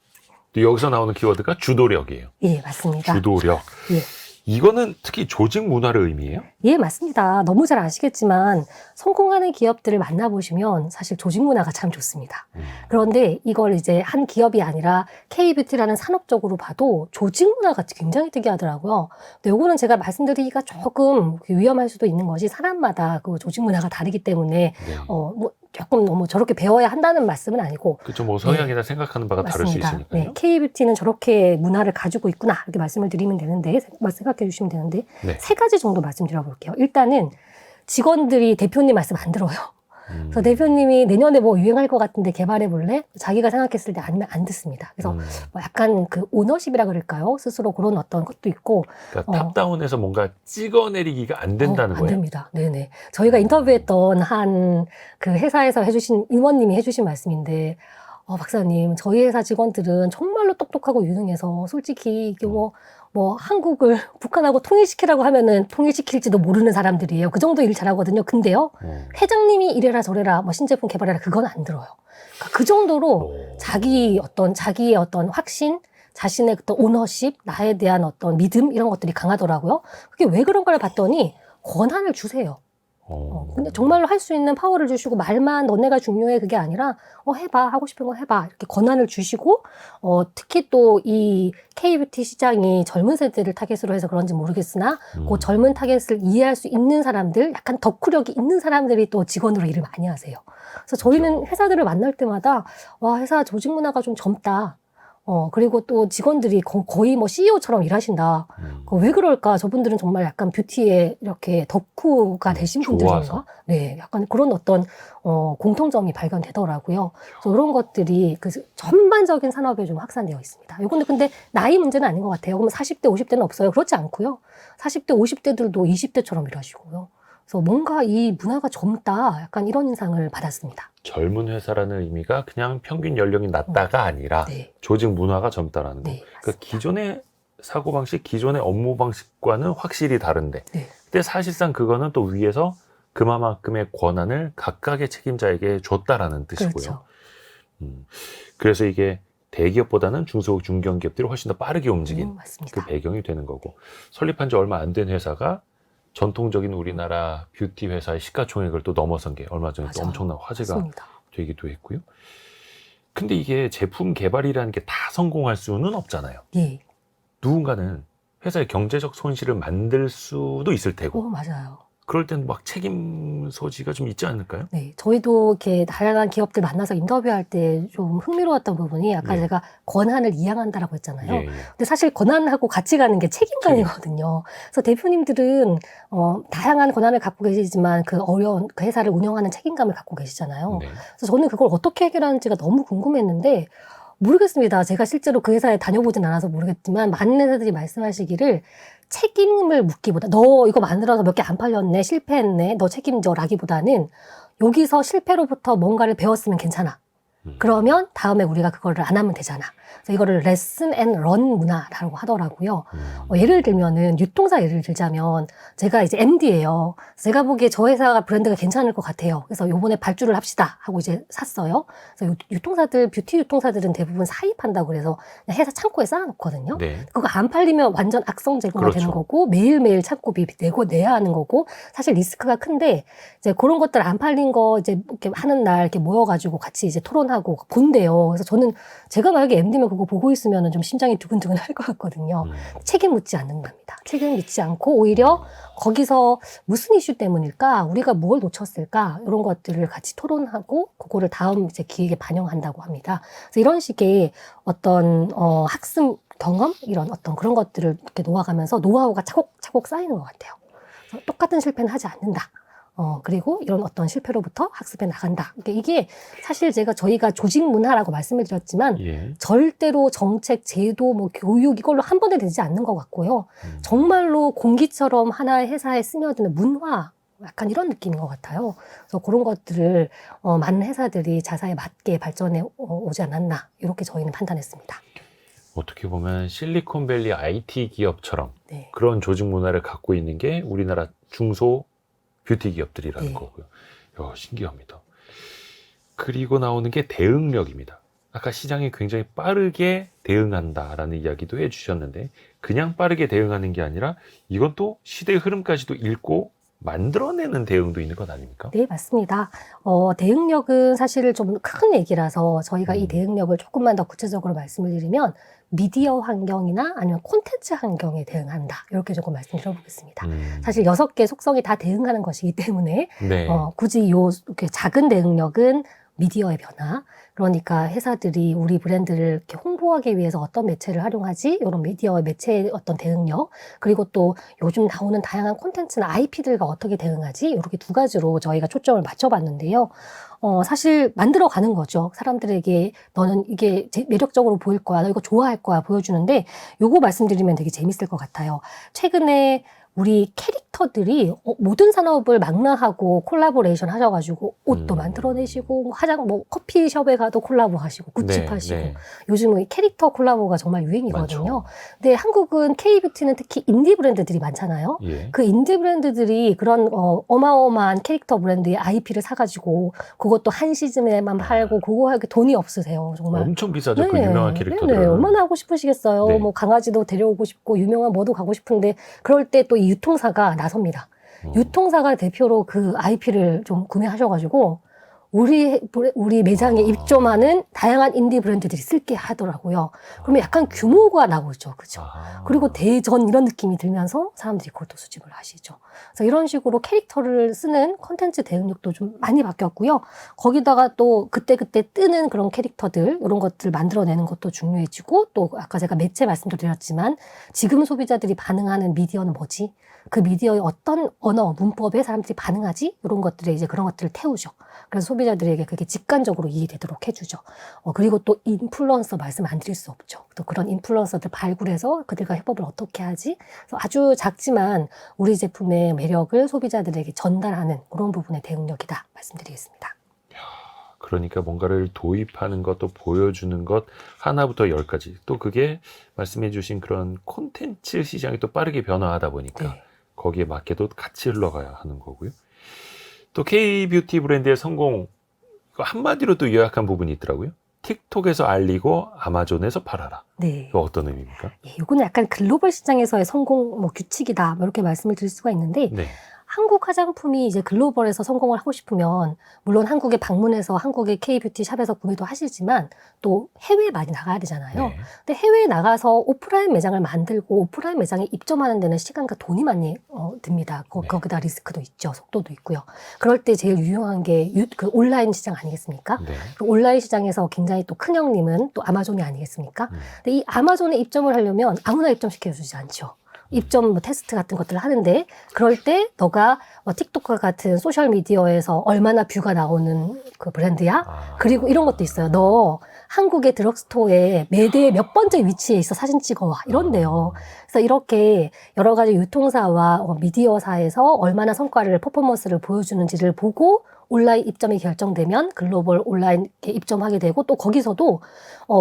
또 여기서 나오는 키워드가 주도력이에요. 예, 맞습니다. 주도력. 예. 이거는 특히 조직 문화를 의미해요? 예, 맞습니다. 너무 잘 아시겠지만 성공하는 기업들을 만나보시면 사실 조직 문화가 참 좋습니다. 그런데 이걸 이제 한 기업이 아니라 K뷰티라는 산업적으로 봐도 조직 문화가 굉장히 특이하더라고요. 근데 요거는 제가 말씀드리기가 조금 위험할 수도 있는 것이 사람마다 그 조직 문화가 다르기 때문에 네. 뭐 조금 너무 저렇게 배워야 한다는 말씀은 아니고 그렇죠. 뭐 성향이나 생각하는 바가 다를 수 맞습니다. 있으니까요. 네, K뷰티는 저렇게 문화를 가지고 있구나 이렇게 말씀을 드리면 되는데 생각해 주시면 되는데 네. 세 가지 정도 말씀드려 볼게요. 일단은 직원들이 대표님 말씀 안 들어요. 그래서 대표님이 내년에 뭐 유행할 것 같은데 개발해 볼래? 자기가 생각했을 때 아니면 안 듣습니다. 그래서 뭐 약간 그 오너십이라 그럴까요? 스스로 그런 어떤 것도 있고. 그러니까 탑다운에서 뭔가 찍어내리기가 안 된다는 안 거예요. 됩니다. 네네. 저희가 인터뷰했던 한 그 회사에서 해주신 임원님이 해주신 말씀인데, 박사님, 저희 회사 직원들은 정말로 똑똑하고 유능해서 솔직히 이게 뭐 한국을 북한하고 통일시키라고 하면은 통일시킬지도 모르는 사람들이에요. 그 정도 일 잘하거든요. 근데요, 회장님이 이래라 저래라, 뭐 신제품 개발해라 그건 안 들어요. 그러니까 그 정도로 자기의 어떤 확신, 자신의 어떤 오너십, 나에 대한 어떤 믿음 이런 것들이 강하더라고요. 그게 왜 그런가를 봤더니 권한을 주세요. 근데 정말로 할 수 있는 파워를 주시고 말만 너네가 중요해 그게 아니라 해봐 하고 싶은 거 해봐 이렇게 권한을 주시고 특히 또 이 K뷰티 시장이 젊은 세대를 타겟으로 해서 그런지 모르겠으나 그 젊은 타겟을 이해할 수 있는 사람들 약간 덕후력이 있는 사람들이 또 직원으로 일을 많이 하세요. 그래서 저희는 회사들을 만날 때마다 와 회사 조직 문화가 좀 젊다. 그리고 또 직원들이 거의 뭐 CEO처럼 일하신다. 왜 그럴까? 저분들은 정말 약간 뷰티에 이렇게 덕후가 되신 분들인가? 네, 약간 그런 어떤, 공통점이 발견되더라고요. 그래서 그런 것들이 그 전반적인 산업에 좀 확산되어 있습니다. 이건 근데 나이 문제는 아닌 것 같아요. 그러면 40대, 50대는 없어요. 그렇지 않고요. 40대, 50대들도 20대처럼 일하시고요. 그래서 뭔가 이 문화가 젊다. 약간 이런 인상을 받았습니다. 젊은 회사라는 의미가 그냥 평균 연령이 낮다가 아니라 네. 조직 문화가 젊다라는 거. 네, 그러니까 기존의 사고방식, 기존의 업무 방식과는 확실히 다른데 네. 근데 사실상 그거는 또 위에서 그만큼의 권한을 각각의 책임자에게 줬다라는 뜻이고요. 그렇죠. 그래서 이게 대기업보다는 중소, 중견기업들이 훨씬 더 빠르게 움직인 맞습니다. 그 배경이 되는 거고 설립한 지 얼마 안 된 회사가 전통적인 우리나라 뷰티 회사의 시가총액을 또 넘어선 게 얼마 전에 또 엄청난 화제가 맞습니다. 되기도 했고요. 근데 이게 제품 개발이라는 게 다 성공할 수는 없잖아요. 예. 누군가는 회사의 경제적 손실을 만들 수도 있을 테고 맞아요. 그럴 땐 막 책임 소지가 좀 있지 않을까요? 네, 저희도 이렇게 다양한 기업들 만나서 인터뷰할 때 좀 흥미로웠던 부분이 아까 네. 제가 권한을 이양한다라고 했잖아요. 예, 예. 근데 사실 권한하고 같이 가는 게 책임감이거든요. 그래서 대표님들은 다양한 권한을 갖고 계시지만 그 어려운 그 회사를 운영하는 책임감을 갖고 계시잖아요. 네. 그래서 저는 그걸 어떻게 해결하는지가 너무 궁금했는데 모르겠습니다. 제가 실제로 그 회사에 다녀보진 않아서 모르겠지만 많은 회사들이 말씀하시기를 책임을 묻기보다 너 이거 만들어서 몇 개 안 팔렸네, 실패했네, 너 책임져라기보다는 여기서 실패로부터 뭔가를 배웠으면 괜찮아. 그러면 다음에 우리가 그거를 안 하면 되잖아. 그래서 이거를 레슨 앤 런 문화라고 하더라고요. 예를 들면은 유통사 예를 들자면 제가 이제 MD예요. 제가 보기에 저 회사가 브랜드가 괜찮을 것 같아요. 그래서 요번에 발주를 합시다 하고 이제 샀어요. 그래서 유통사들 뷰티 유통사들은 대부분 사입한다고 그래서 그냥 회사 창고에 쌓아놓거든요. 네. 그거 안 팔리면 완전 악성 재고가 그렇죠. 되는 거고 매일매일 창고비 내야 하는 거고 사실 리스크가 큰데 이제 그런 것들 안 팔린 거 이제 이렇게 하는 날 이렇게 모여가지고 같이 이제 토론하고 본대요. 그래서 저는 제가 만약에 MD면 그거 보고 있으면 좀 심장이 두근두근 할 것 같거든요. 책임 묻지 않는답니다. 책임 묻지 않고 오히려 거기서 무슨 이슈 때문일까? 우리가 뭘 놓쳤을까? 이런 것들을 같이 토론하고 그거를 다음 이제 기획에 반영한다고 합니다. 그래서 이런 식의 어떤 학습 경험 이런 어떤 그런 것들을 이렇게 놓아가면서 노하우가 차곡차곡 쌓이는 것 같아요. 그래서 똑같은 실패는 하지 않는다. 그리고 이런 어떤 실패로부터 학습해 나간다. 그러니까 이게 사실 저희가 조직 문화라고 말씀을 드렸지만 예. 절대로 정책, 제도, 뭐 교육 이걸로 한 번에 되지 않는 것 같고요. 정말로 공기처럼 하나의 회사에 스며드는 문화 약간 이런 느낌인 것 같아요. 그래서 그런 것들을 많은 회사들이 자사에 맞게 발전해 오지 않았나 이렇게 저희는 판단했습니다. 어떻게 보면 실리콘밸리 IT 기업처럼 네. 그런 조직 문화를 갖고 있는 게 우리나라 중소 뷰티 기업들이라는 네. 거고요. 신기합니다. 그리고 나오는 게 대응력입니다. 아까 시장이 굉장히 빠르게 대응한다라는 이야기도 해주셨는데 그냥 빠르게 대응하는 게 아니라 이건 또 시대의 흐름까지도 읽고 만들어내는 대응도 있는 것 아닙니까? 네, 맞습니다. 대응력은 사실 좀 큰 얘기라서 저희가 이 대응력을 조금만 더 구체적으로 말씀을 드리면 미디어 환경이나 아니면 콘텐츠 환경에 대응한다. 이렇게 조금 말씀드려보겠습니다. 사실 6개 속성이 다 대응하는 것이기 때문에 네. 굳이 이렇게 작은 대응력은 미디어의 변화. 그러니까 회사들이 우리 브랜드를 이렇게 홍보하기 위해서 어떤 매체를 활용하지? 이런 미디어의 매체의 어떤 대응력. 그리고 또 요즘 나오는 다양한 콘텐츠나 IP들과 어떻게 대응하지? 이렇게 두 가지로 저희가 초점을 맞춰봤는데요. 사실 만들어가는 거죠. 사람들에게 너는 이게 매력적으로 보일 거야. 너 이거 좋아할 거야. 보여주는데 요거 말씀드리면 되게 재밌을 것 같아요. 최근에 우리 캐릭터들이 모든 산업을 망라하고 콜라보레이션 하셔가지고 옷도 만들어내시고 커피숍에 가도 콜라보 하시고 굿즈 파시고 요즘은 이 캐릭터 콜라보가 정말 유행이거든요. 많죠. 근데 한국은 K뷰티는 특히 인디 브랜드들이 많잖아요. 예. 그 인디 브랜드들이 그런 어마어마한 캐릭터 브랜드의 IP를 사가지고 그것도 한 시즌에만 팔고 그거 하기 돈이 없으세요. 정말. 엄청 비싸죠. 그 유명한 캐릭터들. 네, 얼마나 하고 싶으시겠어요. 네. 뭐 강아지도 데려오고 싶고 유명한 뭐도 가고 싶은데 그럴 때 또 이 유통사가 나섭니다. 유통사가 대표로 그 IP를 좀 구매하셔가지고 우리 매장에 입점하는 다양한 인디 브랜드들이 쓸게 하더라고요. 그러면 약간 규모가 나오죠. 그죠? 그리고 대전 이런 느낌이 들면서 사람들이 그것도 수집을 하시죠. 그래서 이런 식으로 캐릭터를 쓰는 콘텐츠 대응력도 좀 많이 바뀌었고요. 거기다가 또 그때그때 뜨는 그런 캐릭터들, 이런 것들 만들어내는 것도 중요해지고 또 아까 제가 매체 말씀도 드렸지만 지금 소비자들이 반응하는 미디어는 뭐지? 그 미디어의 어떤 언어, 문법에 사람들이 반응하지? 이런 것들에 이제 그런 것들을 태우죠. 그래서 소비자들에게 그게 직관적으로 이해되도록 해주죠. 그리고 또 인플루언서 말씀 안 드릴 수 없죠. 또 그런 인플루언서들 발굴해서 그들과 협업을 어떻게 하지? 그래서 아주 작지만 우리 제품의 매력을 소비자들에게 전달하는 그런 부분의 대응력이다 말씀드리겠습니다. 그러니까 뭔가를 도입하는 것, 또 보여주는 것 하나부터 10까지. 또 그게 말씀해 주신 그런 콘텐츠 시장이 또 빠르게 변화하다 보니까 네. 거기에 맞게도 같이 흘러가야 하는 거고요. 또 K뷰티 브랜드의 성공 한마디로 또 요약한 부분이 있더라고요. 틱톡에서 알리고 아마존에서 팔아라. 네. 이거 어떤 의미입니까? 예, 이거는 약간 글로벌 시장에서의 성공 규칙이다 이렇게 말씀을 드릴 수가 있는데 네. 한국 화장품이 이제 글로벌에서 성공을 하고 싶으면 물론 한국에 방문해서 한국의 K뷰티 샵에서 구매도 하시지만 또 해외에 많이 나가야 되잖아요. 네. 근데 해외에 나가서 오프라인 매장을 만들고 오프라인 매장에 입점하는 데는 시간과 돈이 많이 듭니다. 네. 거기다 리스크도 있죠. 속도도 있고요. 그럴 때 제일 유용한 게 그 온라인 시장 아니겠습니까? 네. 그 온라인 시장에서 굉장히 또 큰 형님은 또 아마존이 아니겠습니까? 근데 이 아마존에 입점을 하려면 아무나 입점시켜주지 않죠. 입점 테스트 같은 것들을 하는데 그럴 때 너가 틱톡과 같은 소셜 미디어에서 얼마나 뷰가 나오는 그 브랜드야? 그리고 이런 것도 있어요. 너 한국의 드럭스토어에 매대에 몇 번째 위치에 있어 사진 찍어와 이런데요. 그래서 이렇게 여러 가지 유통사와 미디어사에서 얼마나 성과를 퍼포먼스를 보여주는지를 보고 온라인 입점이 결정되면 글로벌 온라인 입점하게 되고 또 거기서도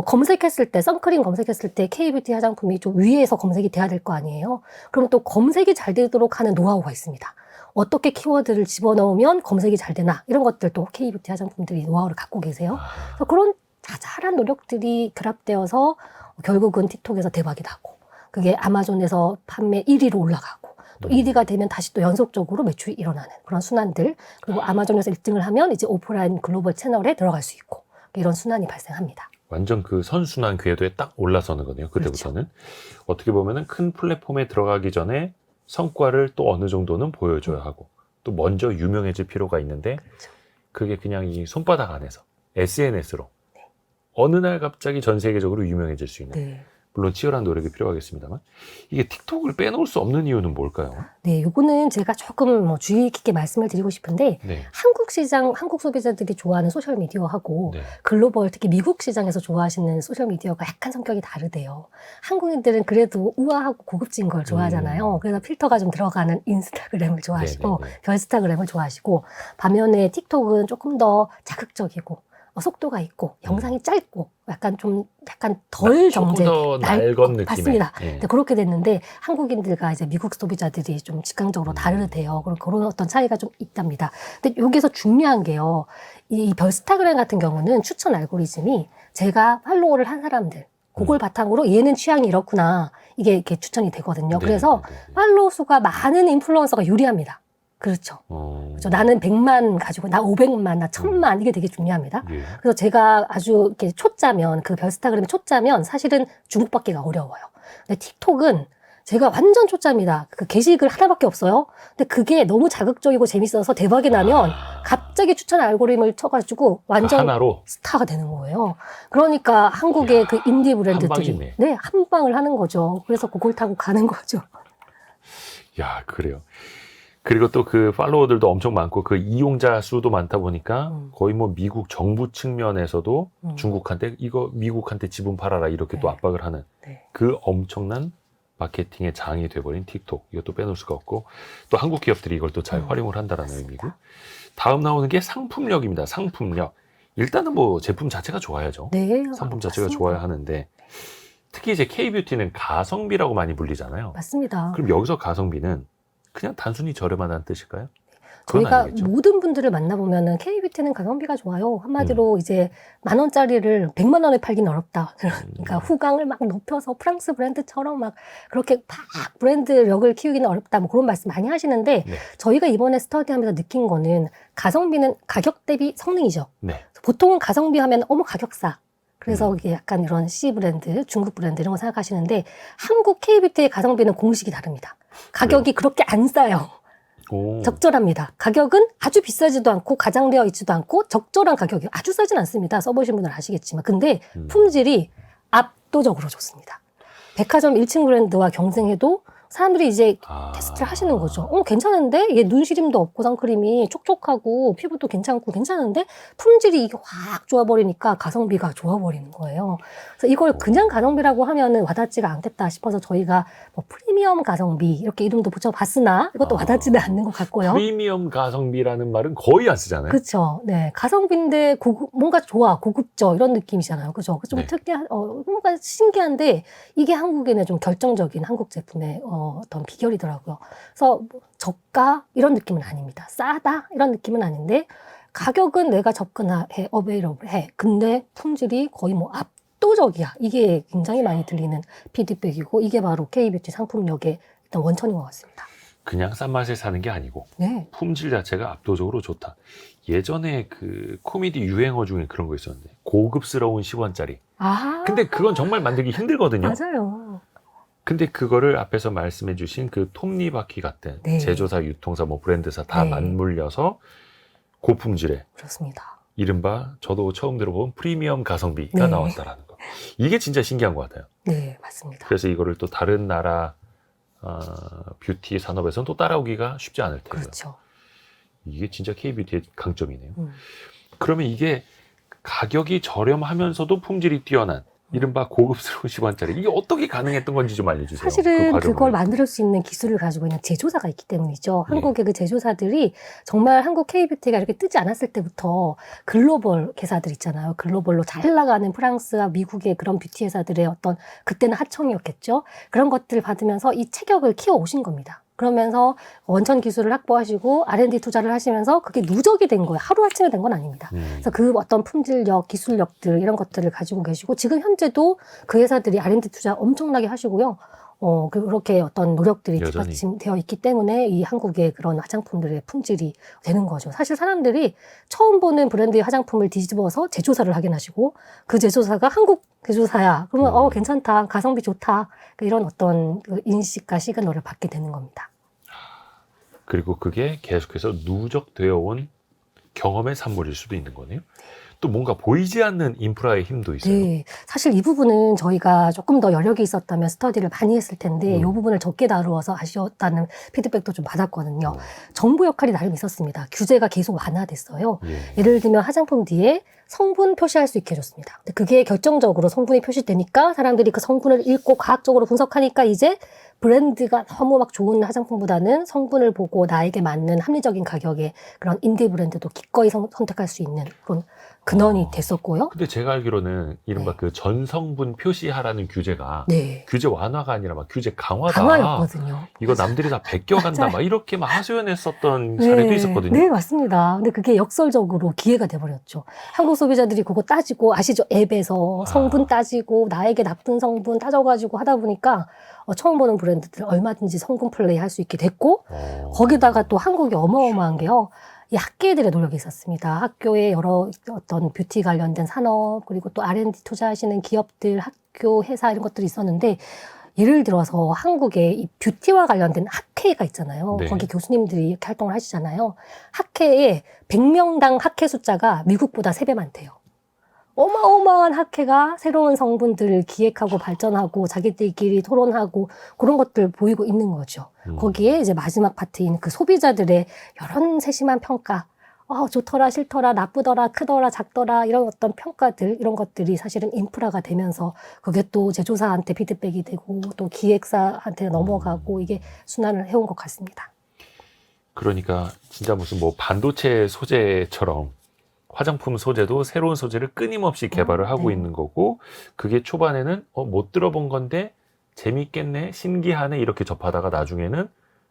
검색했을 때 선크림 검색했을 때 K뷰티 화장품이 좀 위에서 검색이 돼야 될 거 아니에요. 그럼 또 검색이 잘 되도록 하는 노하우가 있습니다. 어떻게 키워드를 집어넣으면 검색이 잘 되나 이런 것들도 K뷰티 화장품들이 노하우를 갖고 계세요. 그래서 그런 자잘한 노력들이 결합되어서 결국은 틱톡에서 대박이 나고 그게 아마존에서 판매 1위로 올라가고 또 1위가 되면 다시 또 연속적으로 매출이 일어나는 그런 순환들. 그리고 아마존에서 1등을 하면 이제 오프라인 글로벌 채널에 들어갈 수 있고 이런 순환이 발생합니다. 완전 그 선순환 궤도에 딱 올라서는 거네요. 그때부터는. 그렇죠. 어떻게 보면은 큰 플랫폼에 들어가기 전에 성과를 또 어느 정도는 보여줘야 하고 또 먼저 유명해질 필요가 있는데 그렇죠. 그게 그냥 이 손바닥 안에서 SNS로 네. 어느 날 갑자기 전 세계적으로 유명해질 수 있는 네. 물론 치열한 노력이 필요하겠습니다만 이게 틱톡을 빼놓을 수 없는 이유는 뭘까요? 네, 요거는 제가 조금 주의 깊게 말씀을 드리고 싶은데 네. 한국 시장, 한국 소비자들이 좋아하는 소셜 미디어하고 네. 글로벌 특히 미국 시장에서 좋아하시는 소셜 미디어가 약간 성격이 다르대요. 한국인들은 그래도 우아하고 고급진 걸 좋아하잖아요. 그래서 필터가 좀 들어가는 인스타그램을 좋아하시고 네네네. 별스타그램을 좋아하시고 반면에 틱톡은 조금 더 자극적이고 속도가 있고 영상이 짧고 약간 덜 정제, 더 낡은 느낌의. 맞습니다. 예. 그렇게 됐는데 한국인들과 이제 미국 소비자들이 좀 직감적으로 다르대요. 그런 어떤 차이가 좀 있답니다. 근데 여기서 중요한 게요. 이 별스타그램 같은 경우는 추천 알고리즘이 제가 팔로우를 한 사람들 그걸 바탕으로 얘는 취향이 이렇구나 이게 이렇게 추천이 되거든요. 네, 그래서 네, 네. 팔로우 수가 많은 인플루언서가 유리합니다. 그렇죠. 그래서 나는 100만 가지고 나 500만, 나 1000만 이게 되게 중요합니다. 예. 그래서 제가 아주 이렇게 초짜면 그 별스타그램 초짜면 사실은 중국 받기가 어려워요. 근데 틱톡은 제가 완전 초짜입니다. 그 게시글 하나밖에 없어요. 근데 그게 너무 자극적이고 재밌어서 대박이 나면 갑자기 추천 알고리즘을 쳐가지고 완전 하나로 스타가 되는 거예요. 그러니까 한국의 그 인디 브랜드들이 한방이네. 네, 한 방을 하는 거죠. 그래서 그걸 타고 가는 거죠. 야, 그래요. 그리고 또 그 팔로워들도 엄청 많고 그 이용자 수도 많다 보니까 거의 뭐 미국 정부 측면에서도 중국한테 이거 미국한테 지분 팔아라 이렇게 또 네. 압박을 하는 네. 그 엄청난 마케팅의 장이 돼버린 틱톡. 이것도 빼놓을 수가 없고 또 한국 기업들이 이걸 또 잘 활용을 한다라는 의미고. 다음 나오는 게 상품력입니다. 상품력. 일단은 뭐 제품 자체가 좋아야죠. 네, 상품 자체가 맞습니다. 좋아야 하는데 특히 이제 K뷰티는 가성비라고 많이 불리잖아요. 맞습니다. 그럼 여기서 가성비는 그냥 단순히 저렴하다는 뜻일까요? 그건 저희가 아니겠죠. 모든 분들을 만나보면은 K뷰티는 가성비가 좋아요. 한마디로 이제 10,000원짜리를 100만 원에 팔기는 어렵다. 그러니까 후광을 막 높여서 프랑스 브랜드처럼 막 그렇게 막 브랜드력을 키우기는 어렵다. 뭐 그런 말씀 많이 하시는데 네. 저희가 이번에 스터디하면서 느낀 거는 가성비는 가격 대비 성능이죠. 네. 보통은 가성비 하면 어머 가격 싸. 그래서 이게 약간 이런 C 브랜드, 중국 브랜드 이런 거 생각하시는데 한국 K뷰티의 가성비는 공식이 다릅니다. 가격이 그렇게 안 싸요. 오. 적절합니다. 가격은 아주 비싸지도 않고 가장되어 있지도 않고 적절한 가격이 아주 싸진 않습니다. 써보신 분들은 아시겠지만. 근데 품질이 압도적으로 좋습니다. 백화점 1층 브랜드와 경쟁해도 사람들이 이제 테스트를 하시는 거죠. 괜찮은데? 이게 눈시림도 없고 선크림이 촉촉하고 피부도 괜찮고 괜찮은데 품질이 이게 확 좋아버리니까 가성비가 좋아버리는 거예요. 그래서 이걸 그냥 가성비라고 하면은 와닿지가 않겠다 싶어서 저희가 뭐 프리미엄 가성비 이렇게 이름도 붙여봤으나 이것도 와닿지는 않는 것 같고요. 프리미엄 가성비라는 말은 거의 안 쓰잖아요. 그렇죠. 네, 가성비인데 뭔가 좋아, 고급져 이런 느낌이잖아요. 그죠? 좀 네. 특이한, 뭔가 신기한데 이게 한국인의 좀 결정적인 한국 제품의 어떤 비결이더라고요. 그래서 뭐 저가 이런 느낌은 아닙니다. 싸다 이런 느낌은 아닌데 가격은 내가 접근해, 어베이러블해. 근데 품질이 거의 뭐 압도적이야. 이게 굉장히 많이 들리는 피드백이고 이게 바로 K뷰티 상품력의 일단 원천인 것 같습니다. 그냥 싼 맛에 사는 게 아니고 네. 품질 자체가 압도적으로 좋다. 예전에 그 코미디 유행어 중에 그런 거 있었는데 고급스러운 10원짜리. 근데 그건 정말 만들기 힘들거든요. 맞아요. 근데 그거를 앞에서 말씀해 주신 그 톱니바퀴 같은 네. 제조사, 유통사, 뭐 브랜드사 다 네. 맞물려서 고품질의 그렇습니다. 이른바 저도 처음 들어본 프리미엄 가성비가 네. 나왔다라는 거. 이게 진짜 신기한 것 같아요. 네, 맞습니다. 그래서 이거를 또 다른 나라 뷰티 산업에서는 또 따라오기가 쉽지 않을 테고요. 그렇죠. 이게 진짜 K뷰티의 강점이네요. 그러면 이게 가격이 저렴하면서도 품질이 뛰어난 이른바 고급스러운 10원짜리 이게 어떻게 가능했던 건지 좀 알려주세요. 사실은 과정을. 그걸 만들 수 있는 기술을 가지고 있는 제조사가 있기 때문이죠. 한국의 그 제조사들이 정말 한국 K뷰티가 이렇게 뜨지 않았을 때부터 글로벌 회사들 있잖아요. 글로벌로 잘 나가는 프랑스와 미국의 그런 뷰티 회사들의 어떤 그때는 하청이었겠죠. 그런 것들을 받으면서 이 체격을 키워 오신 겁니다. 그러면서 원천 기술을 확보하시고 R&D 투자를 하시면서 그게 누적이 된 거예요. 하루아침에 된 건 아닙니다. 그래서 그 어떤 품질력, 기술력들 이런 것들을 가지고 계시고 지금 현재도 그 회사들이 R&D 투자 엄청나게 하시고요. 그렇게 어떤 노력들이 여전히. 뒷받침되어 있기 때문에 이 한국의 그런 화장품들의 품질이 되는 거죠. 사실 사람들이 처음 보는 브랜드의 화장품을 뒤집어서 제조사를 확인하시고 그 제조사가 한국 제조사야. 그러면 괜찮다. 가성비 좋다. 이런 어떤 그 인식과 시그널을 받게 되는 겁니다. 그리고 그게 계속해서 누적되어 온 경험의 산물일 수도 있는 거네요. 또 뭔가 보이지 않는 인프라의 힘도 있어요. 네. 사실 이 부분은 저희가 조금 더 여력이 있었다면 스터디를 많이 했을 텐데 이 부분을 적게 다루어서 아쉬웠다는 피드백도 좀 받았거든요. 정부 역할이 나름 있었습니다. 규제가 계속 완화됐어요. 예를 들면 화장품 뒤에 성분 표시할 수 있게 해줬습니다. 근데 그게 결정적으로 성분이 표시되니까 사람들이 그 성분을 읽고 과학적으로 분석하니까 이제 브랜드가 너무 막 좋은 화장품보다는 성분을 보고 나에게 맞는 합리적인 가격에 그런 인디 브랜드도 기꺼이 선택할 수 있는 그런 근원이 됐었고요. 근데 제가 알기로는 이른바 네. 그 전성분 표시하라는 규제가 네. 규제 완화가 아니라 막 규제 강화다. 강화였거든요. 이거 남들이 다 베껴간다. 맞아요. 막 이렇게 막 하소연했었던 사례도 있었거든요. 네, 맞습니다. 근데 그게 역설적으로 기회가 돼버렸죠. 한국 소비자들이 그거 따지고, 아시죠? 앱에서 성분 따지고, 나에게 나쁜 성분 따져가지고 하다 보니까, 처음 보는 브랜드들 얼마든지 성분 플레이 할 수 있게 됐고, 거기다가 또 한국이 어마어마한 게요. 이 학계들의 노력이 있었습니다. 학교에 여러 어떤 뷰티 관련된 산업, 그리고 또 R&D 투자하시는 기업들, 학교, 회사 이런 것들이 있었는데, 예를 들어서 한국에 이 뷰티와 관련된 학회가 있잖아요. 네. 거기 교수님들이 이렇게 활동을 하시잖아요. 학회에 100명당 학회 숫자가 미국보다 3배 많대요. 어마어마한 학회가 새로운 성분들을 기획하고 발전하고 자기들끼리 토론하고 그런 것들 보이고 있는 거죠. 거기에 이제 마지막 파트인 그 소비자들의 이런 세심한 평가, 좋더라, 싫더라, 나쁘더라, 크더라, 작더라, 이런 어떤 평가들, 이런 것들이 사실은 인프라가 되면서 그게 또 제조사한테 피드백이 되고 또 기획사한테 넘어가고 이게 순환을 해온 것 같습니다. 그러니까 진짜 무슨 뭐 반도체 소재처럼 화장품 소재도 새로운 소재를 끊임없이 개발을 하고 네. 있는 거고, 그게 초반에는 못 들어본 건데 재밌겠네, 신기하네 이렇게 접하다가 나중에는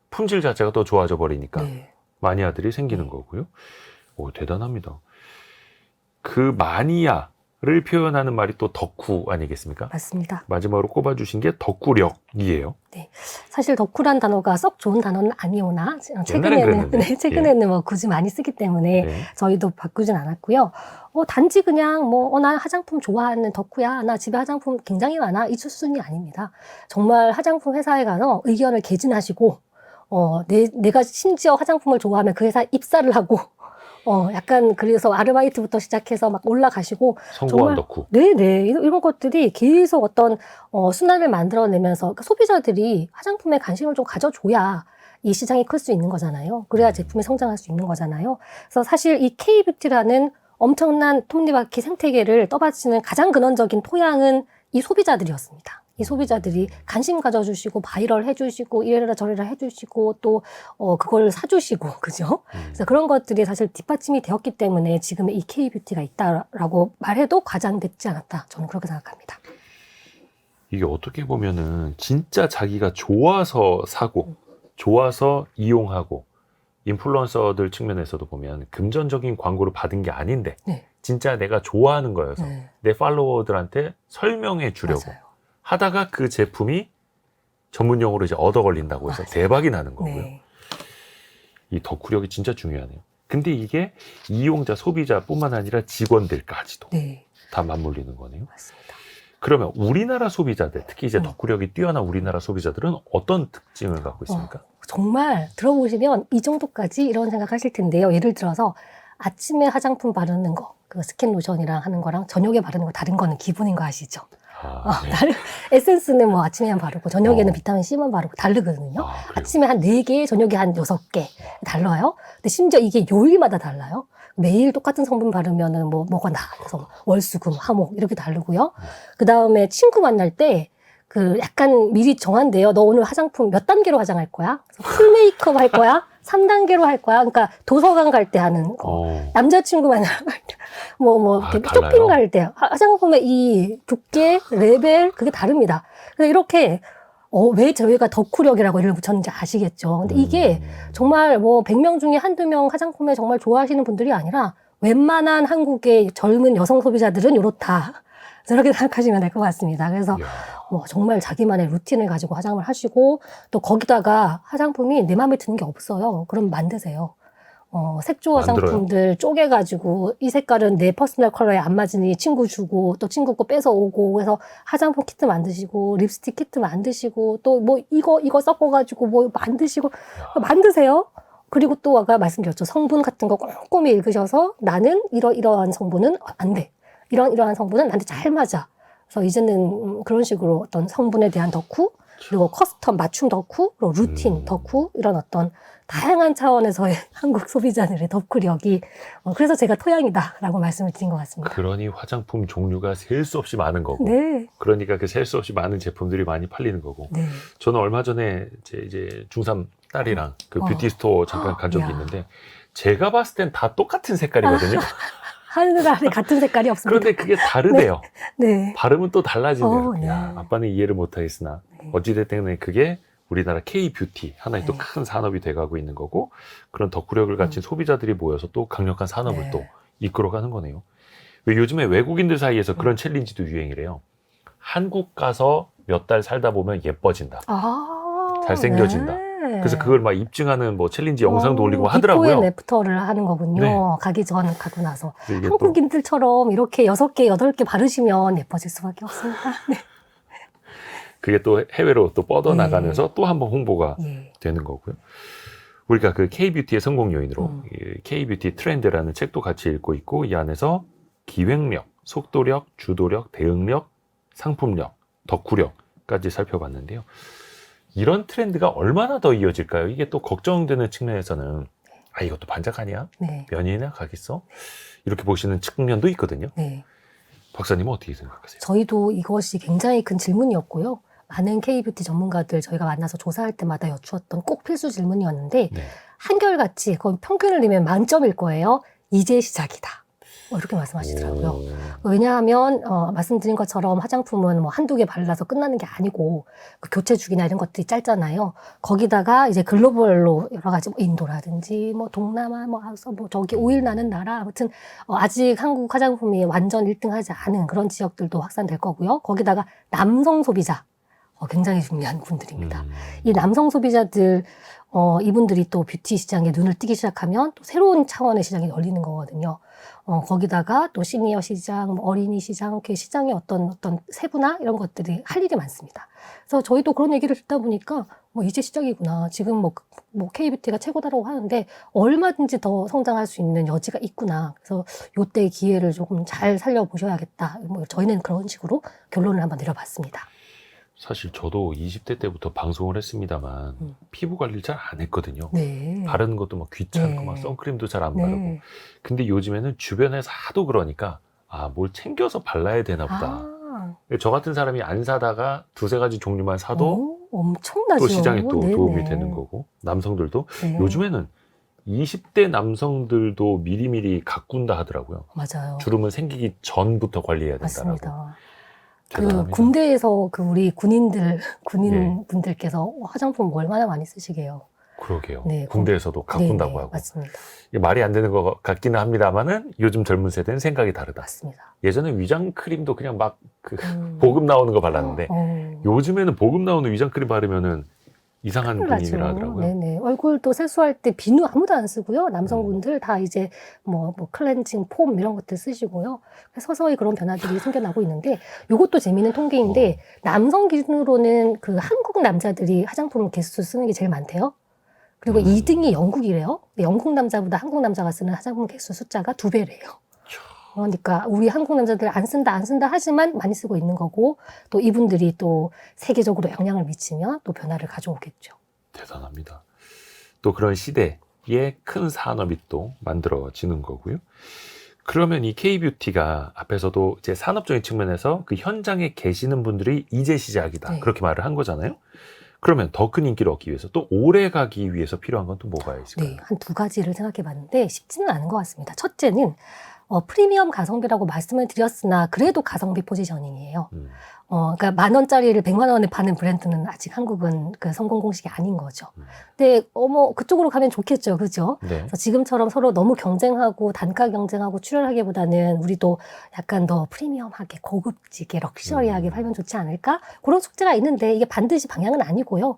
품질 자체가 더 좋아져 버리니까 네. 마니아들이 생기는 거고요. 오, 대단합니다. 그 마니아를 표현하는 말이 또 덕후 아니겠습니까? 맞습니다. 마지막으로 꼽아주신 게 덕후력이에요. 사실 덕후란 단어가 썩 좋은 단어는 아니오나 최근에는 그랬는데. 네, 최근에는 뭐 굳이 많이 쓰기 때문에 네. 저희도 바꾸진 않았고요. 단지 그냥 나 화장품 좋아하는 덕후야, 나 집에 화장품 굉장히 많아, 이 수순이 아닙니다. 정말 화장품 회사에 가서 의견을 개진하시고 내가 심지어 화장품을 좋아하면 그 회사에 입사를 하고 약간 그래서 아르바이트부터 시작해서 막 올라가시고 성공한 정말 덕후. 네네 이런 것들이 계속 어떤 순환을 만들어내면서 그러니까 소비자들이 화장품에 관심을 좀 가져줘야 이 시장이 클 수 있는 거잖아요. 그래야 제품이 성장할 수 있는 거잖아요. 그래서 사실 이 K뷰티라는 엄청난 톱니바퀴 생태계를 떠받치는 가장 근원적인 토양은 이 소비자들이었습니다. 이 소비자들이 관심 가져주시고 바이럴 해주시고 이래라 저래라 해주시고 또 그걸 사주시고 그죠? 그래서 그런 것들이 사실 뒷받침이 되었기 때문에 지금의 이 K뷰티가 있다라고 말해도 과장되지 않았다. 저는 그렇게 생각합니다. 이게 어떻게 보면은 진짜 자기가 좋아서 사고 좋아서 이용하고, 인플루언서들 측면에서도 보면 금전적인 광고를 받은 게 아닌데 네. 진짜 내가 좋아하는 거여서 네. 내 팔로워들한테 설명해 주려고 맞아요. 하다가 그 제품이 전문 용어로 이제 얻어 걸린다고 해서 맞아요. 대박이 나는 거고요. 네. 이 덕후력이 진짜 중요하네요. 근데 이게 이용자, 소비자뿐만 아니라 직원들까지도 네. 다 맞물리는 거네요. 맞습니다. 그러면 우리나라 소비자들, 특히 이제 덕후력이 뛰어난 우리나라 소비자들은 어떤 특징을 갖고 있습니까? 정말 들어보시면 이 정도까지 이런 생각하실 텐데요. 예를 들어서 아침에 화장품 바르는 거, 그 스킨 로션이랑 하는 거랑 저녁에 바르는 거 다른 거는 기분인 거 아시죠? 네. 에센스는 뭐 아침에만 바르고 저녁에는 비타민 C만 바르고 다르거든요. 그래요? 아침에 한 4개, 저녁에 한 6개 달라요. 근데 심지어 이게 요일마다 달라요. 매일 똑같은 성분 바르면은 뭐가 나. 그래서 월수금, 화목 이렇게 다르고요. 그 다음에 친구 만날 때 그 약간 미리 정한대요. 너 오늘 화장품 몇 단계로 화장할 거야? 풀 메이크업 할 거야? 3단계로 할 거야? 그러니까 도서관 갈 때 하는 거. 남자친구 만나러 갈 때, 달라요? 쇼핑 갈 때. 화장품의 이 두께, 레벨, 그게 다릅니다. 그래서 이렇게, 왜 저희가 덕후력이라고 이름을 붙였는지 아시겠죠? 근데 이게 정말 100명 중에 한두 명 화장품에 정말 좋아하시는 분들이 아니라 웬만한 한국의 젊은 여성 소비자들은 이렇다. 그렇게 생각하시면 될 것 같습니다. 그래서 정말 자기만의 루틴을 가지고 화장을 하시고 또 거기다가 화장품이 내 마음에 드는 게 없어요. 그럼 만드세요. 색조 화장품들 쪼개가지고 이 색깔은 내 퍼스널 컬러에 안 맞으니 친구 주고 또 친구 거 뺏어 오고 그래서 화장품 키트 만드시고 립스틱 키트 만드시고 또 이거 섞어가지고 만드시고 만드세요. 그리고 또 아까 말씀드렸죠. 성분 같은 거 꼼꼼히 읽으셔서 나는 이러한 성분은 안 돼. 이러한 성분은 나한테 잘 맞아. 그래서 이제는 그런 식으로 어떤 성분에 대한 덕후, 그리고 커스텀 맞춤 덕후, 그리고 루틴 덕후 이런 어떤 다양한 차원에서의 한국 소비자들의 덕후력이 그래서 제가 토양이다라고 말씀을 드린 것 같습니다. 그러니 화장품 종류가 셀 수 없이 많은 거고, 네, 그러니까 그 셀 수 없이 많은 제품들이 많이 팔리는 거고. 네. 저는 얼마 전에 이제 중3 딸이랑 그 뷰티 스토어 잠깐 간 적이 야. 있는데, 제가 봤을 땐 다 똑같은 색깔이거든요. 하늘 아래 같은 색깔이 없습니다. 그런데 그게 다르대요. 네. 발음은 또 달라지네요. 네. 야, 아빠는 이해를 못하겠으나 네. 어찌됐든 그게 우리나라 K-뷰티 하나의 또 네. 큰 산업이 돼가고 있는 거고, 그런 덕후력을 가진 소비자들이 모여서 또 강력한 산업을 네. 또 이끌어가는 거네요. 왜 요즘에 외국인들 사이에서 그런 챌린지도 유행이래요. 한국 가서 몇 달 살다 보면 예뻐진다. 잘생겨진다. 네. 그래서 그걸 막 입증하는 뭐 챌린지 영상도 올리고 하더라고요. 비포 앤 애프터를 하는 거군요. 네. 가기 전, 가고 나서. 그래서 이게 또 한국인들처럼 이렇게 6개, 8개 바르시면 예뻐질 수밖에 없습니다. 네. 그게 또 해외로 또 뻗어나가면서 또 한번 홍보가 예. 되는 거고요. 우리가 그 K-뷰티의 성공 요인으로 이 K-뷰티 트렌드라는 책도 같이 읽고 있고, 이 안에서 기획력, 속도력, 주도력, 대응력, 상품력, 덕후력까지 살펴봤는데요. 이런 트렌드가 얼마나 더 이어질까요? 이게 또 걱정되는 측면에서는 아, 이것도 반짝 아니야? 네. 연예인이나 가겠어? 이렇게 보시는 측면도 있거든요. 네. 박사님은 어떻게 생각하세요? 저희도 이것이 굉장히 큰 질문이었고요. 많은 K-뷰티 전문가들 저희가 만나서 조사할 때마다 여쭈었던 꼭 필수 질문이었는데 네. 한결같이 거의 평균을 내면 만점일 거예요. 이제 시작이다. 이렇게 말씀하시더라고요. 왜냐하면 말씀드린 것처럼 화장품은 뭐 한두 개 발라서 끝나는 게 아니고 그 교체 주기나 이런 것들이 짧잖아요. 거기다가 이제 글로벌로 여러 가지 뭐 인도라든지 뭐 동남아 뭐 저기 오일 나는 나라 아무튼 아직 한국 화장품이 완전 1등하지 않은 그런 지역들도 확산될 거고요. 거기다가 남성 소비자 굉장히 중요한 분들입니다. 이 남성 소비자들 이분들이 또 뷰티 시장에 눈을 띄기 시작하면 또 새로운 차원의 시장이 열리는 거거든요. 거기다가 또 시니어 시장, 뭐 어린이 시장, 그 시장의 어떤 세분화 이런 것들이 할 일이 많습니다. 그래서 저희도 그런 얘기를 듣다 보니까 이제 시작이구나. 지금 K-뷰티가 최고다라고 하는데 얼마든지 더 성장할 수 있는 여지가 있구나. 그래서 요때 기회를 조금 잘 살려보셔야겠다. 저희는 그런 식으로 결론을 한번 내려봤습니다. 사실 저도 20대 때부터 방송을 했습니다만 피부 관리를 잘 안 했거든요. 네. 바르는 것도 막 귀찮고 네. 막 선크림도 잘 안 네. 바르고. 근데 요즘에는 주변에서 하도 그러니까 뭘 챙겨서 발라야 되나 보다. 저 같은 사람이 안 사다가 두세 가지 종류만 사도 엄청나죠. 또 시장에 또 네네. 도움이 되는 거고, 남성들도 네. 요즘에는 20대 남성들도 미리미리 가꾼다 하더라고요. 맞아요. 주름은 생기기 전부터 관리해야 된다라고. 맞습니다. 대단합니다. 군대에서 우리 군인 네. 분들께서 화장품 얼마나 많이 쓰시게요. 그러게요. 네, 군대에서도 가꾼다고 하고. 맞습니다. 이게 말이 안 되는 것 같기는 합니다만은 요즘 젊은 세대는 생각이 다르다. 맞습니다. 예전에 위장 크림도 그냥 막 보급 나오는 거 발랐는데 요즘에는 보급 나오는 위장 크림 바르면은 이상한 분위기라 하더라고요. 네네. 얼굴도 세수할 때 비누 아무도 안 쓰고요. 남성분들 다 이제 클렌징 폼 이런 것들 쓰시고요. 서서히 그런 변화들이 생겨나고 있는데 이것도 재미있는 통계인데 남성 기준으로는 그 한국 남자들이 화장품 개수 쓰는 게 제일 많대요. 그리고 2등이 영국이래요. 영국 남자보다 한국 남자가 쓰는 화장품 개수 숫자가 2배래요. 그러니까 우리 한국 남자들 안 쓴다 하지만 많이 쓰고 있는 거고 또 이분들이 또 세계적으로 영향을 미치면 또 변화를 가져오겠죠. 대단합니다. 또 그런 시대에 큰 산업이 또 만들어지는 거고요. 그러면 이 K-뷰티가 앞에서도 이제 산업적인 측면에서 그 현장에 계시는 분들이 이제 시작이다. 네. 그렇게 말을 한 거잖아요. 그러면 더 큰 인기를 얻기 위해서 또 오래 가기 위해서 필요한 건 또 뭐가 있을까요? 네, 한 두 가지를 생각해 봤는데 쉽지는 않은 것 같습니다. 첫째는 프리미엄 가성비라고 말씀을 드렸으나 그래도 가성비 포지셔닝이에요. 그러니까 10,000원짜리를 100만 원에 파는 브랜드는 아직 한국은 그 성공 공식이 아닌 거죠. 근데 그쪽으로 가면 좋겠죠, 그죠? 네. 그래서 지금처럼 서로 너무 경쟁하고 단가 경쟁하고 출혈하기보다는 우리도 약간 더 프리미엄하게 고급지게 럭셔리하게 팔면 좋지 않을까? 그런 숙제가 있는데 이게 반드시 방향은 아니고요.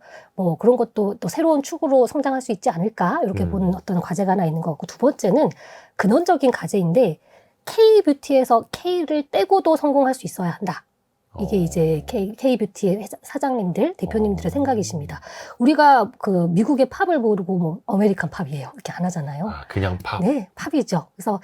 그런 것도 또 새로운 축으로 성장할 수 있지 않을까? 이렇게 보는 어떤 과제가 하나 있는 것 같고 두 번째는 근원적인 과제인데 K-뷰티에서 K를 떼고도 성공할 수 있어야 한다. 이게 이제 K뷰티 사장님들, 대표님들의 어. 생각이십니다. 우리가 그 미국의 팝을 모르고 뭐 아메리칸 팝이에요. 이렇게 안 하잖아요. 아, 그냥 팝. 네, 팝이죠. 그래서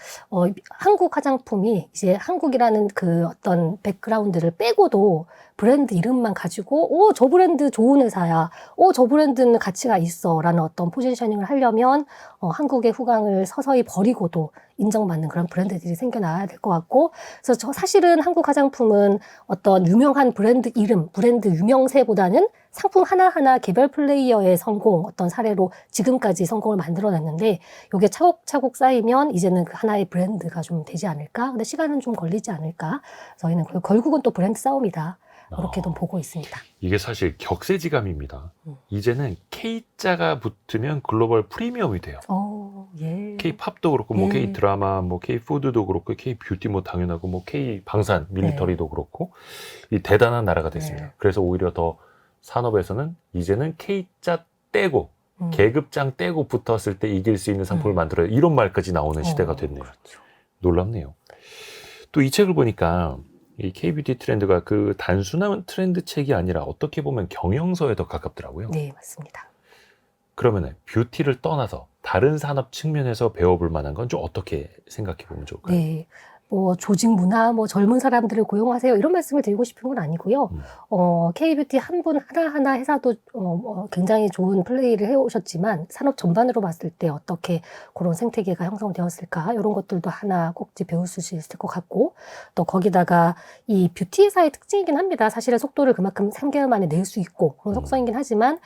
한국 화장품이 이제 한국이라는 그 어떤 백그라운드를 빼고도 브랜드 이름만 가지고 저 브랜드 좋은 회사야. 저 브랜드는 가치가 있어. 라는 어떤 포지셔닝을 하려면 한국의 후광을 서서히 버리고도 인정받는 그런 브랜드들이 생겨나야 될 것 같고, 그래서 사실은 한국 화장품은 어떤 유명한 브랜드 이름, 브랜드 유명세보다는 상품 하나하나 개별 플레이어의 성공, 어떤 사례로 지금까지 성공을 만들어냈는데, 이게 차곡차곡 쌓이면 이제는 그 하나의 브랜드가 좀 되지 않을까? 근데 시간은 좀 걸리지 않을까? 저희는 결국은 또 브랜드 싸움이다. 그렇게 좀 보고 있습니다. 이게 사실 격세지감입니다. 이제는 K자가 붙으면 글로벌 프리미엄이 돼요. 예. K-팝도 그렇고, 뭐 예. K-드라마, 뭐 K-푸드도 그렇고, K-뷰티 뭐 당연하고, 뭐 K-방산, 밀리터리도 그렇고, 이 대단한 나라가 됐습니다. 네. 그래서 오히려 더 산업에서는 이제는 K자 떼고, 계급장 떼고 붙었을 때 이길 수 있는 상품을 만들어요. 이런 말까지 나오는 시대가 됐네요. 그렇죠. 놀랍네요. 또 이 책을 보니까 이 K뷰티 트렌드가 그 단순한 트렌드 책이 아니라 어떻게 보면 경영서에 더 가깝더라고요. 네, 맞습니다. 그러면은 뷰티를 떠나서 다른 산업 측면에서 배워볼 만한 건 좀 어떻게 생각해 보면 좋을까요? 네. 뭐 조직 문화, 뭐 젊은 사람들을 고용하세요 이런 말씀을 드리고 싶은 건 아니고요. K뷰티 한 분 하나하나 회사도 굉장히 좋은 플레이를 해오셨지만 산업 전반으로 봤을 때 어떻게 그런 생태계가 형성되었을까 이런 것들도 하나 꼭 배울 수 있을 것 같고, 또 거기다가 이 뷰티 회사의 특징이긴 합니다. 사실은 속도를 그만큼 3개월 만에 낼 수 있고 그런 속성이긴 하지만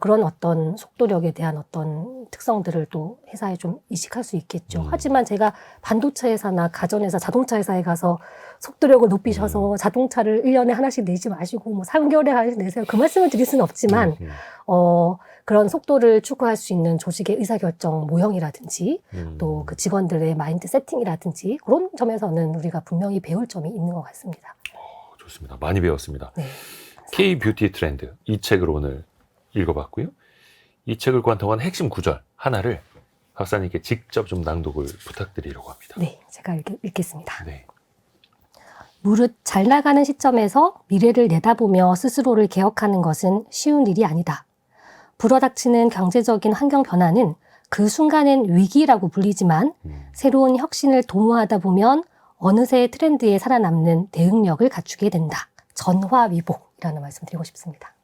그런 어떤 속도력에 대한 어떤 특성들을 또 회사에 좀 이식할 수 있겠죠. 하지만 제가 반도체 회사나 가전회사, 자동차 회사에 가서 속도력을 높이셔서 자동차를 1년에 하나씩 내지 마시고 뭐 3개월에 하나씩 내세요. 그 말씀을 드릴 수는 없지만 그런 속도를 추구할 수 있는 조직의 의사결정 모형이라든지 또 그 직원들의 마인드 세팅이라든지 그런 점에서는 우리가 분명히 배울 점이 있는 것 같습니다. 좋습니다. 많이 배웠습니다. 네. K-뷰티 트렌드, 이 책을 오늘 읽어봤고요. 이 책을 관통한 핵심 구절 하나를 박사님께 직접 좀 낭독을 부탁드리려고 합니다. 네, 제가 읽겠습니다. 네. 무릇 잘 나가는 시점에서 미래를 내다보며 스스로를 개혁하는 것은 쉬운 일이 아니다. 불어닥치는 경제적인 환경 변화는 그 순간엔 위기라고 불리지만 새로운 혁신을 도모하다 보면 어느새 트렌드에 살아남는 대응력을 갖추게 된다. 전화위복이라는 말씀 드리고 싶습니다.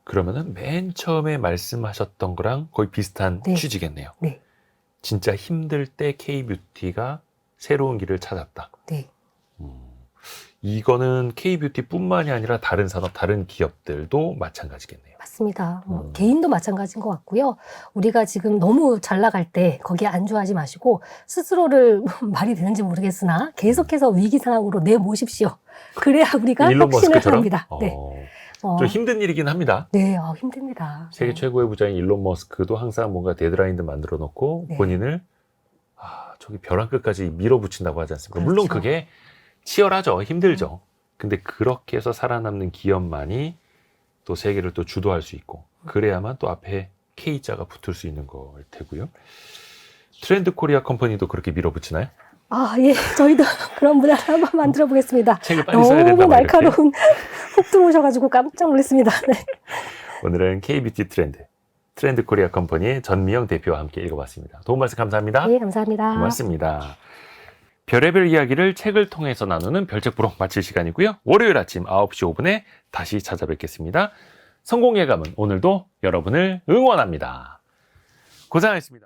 그러면은 맨 처음에 말씀하셨던 거랑 거의 비슷한 네. 취지겠네요. 네. 진짜 힘들 때 K뷰티가 새로운 길을 찾았다. 네. 이거는 K뷰티뿐만이 아니라 다른 산업, 다른 기업들도 마찬가지겠네요. 맞습니다. 개인도 마찬가지인 것 같고요. 우리가 지금 너무 잘 나갈 때 거기에 안주하지 마시고 스스로를 말이 되는지 모르겠으나 계속해서 위기 상황으로 내모십시오. 그래야 우리가 일론 혁신을 머스크처럼? 합니다. 네. 좀 힘든 일이긴 합니다. 네, 힘듭니다. 세계 네. 최고의 부자인 일론 머스크도 항상 뭔가 데드라인들 만들어 놓고 네. 본인을 저기 벼랑 끝까지 밀어붙인다고 하지 않습니까? 그렇죠. 물론 그게 치열하죠. 힘들죠. 근데 그렇게 해서 살아남는 기업만이 또 세계를 또 주도할 수 있고 그래야만 또 앞에 K자가 붙을 수 있는 걸 테고요. 트렌드 코리아 컴퍼니도 그렇게 밀어붙이나요? 예. 저희도 그런 문화를 한번 만들어 보겠습니다. 책을 빨리 써야 된다. 너무 날카로운 훅 들어오셔가지고 깜짝 놀랐습니다. 네. 오늘은 K뷰티 트렌드 코리아 컴퍼니의 전미영 대표와 함께 읽어봤습니다. 도움 말씀 감사합니다. 네, 감사합니다. 고맙습니다. 별의별 이야기를 책을 통해서 나누는 별책 부록 마칠 시간이고요. 월요일 아침 9시 5분에 다시 찾아뵙겠습니다. 성공예감은 오늘도 여러분을 응원합니다. 고생하셨습니다.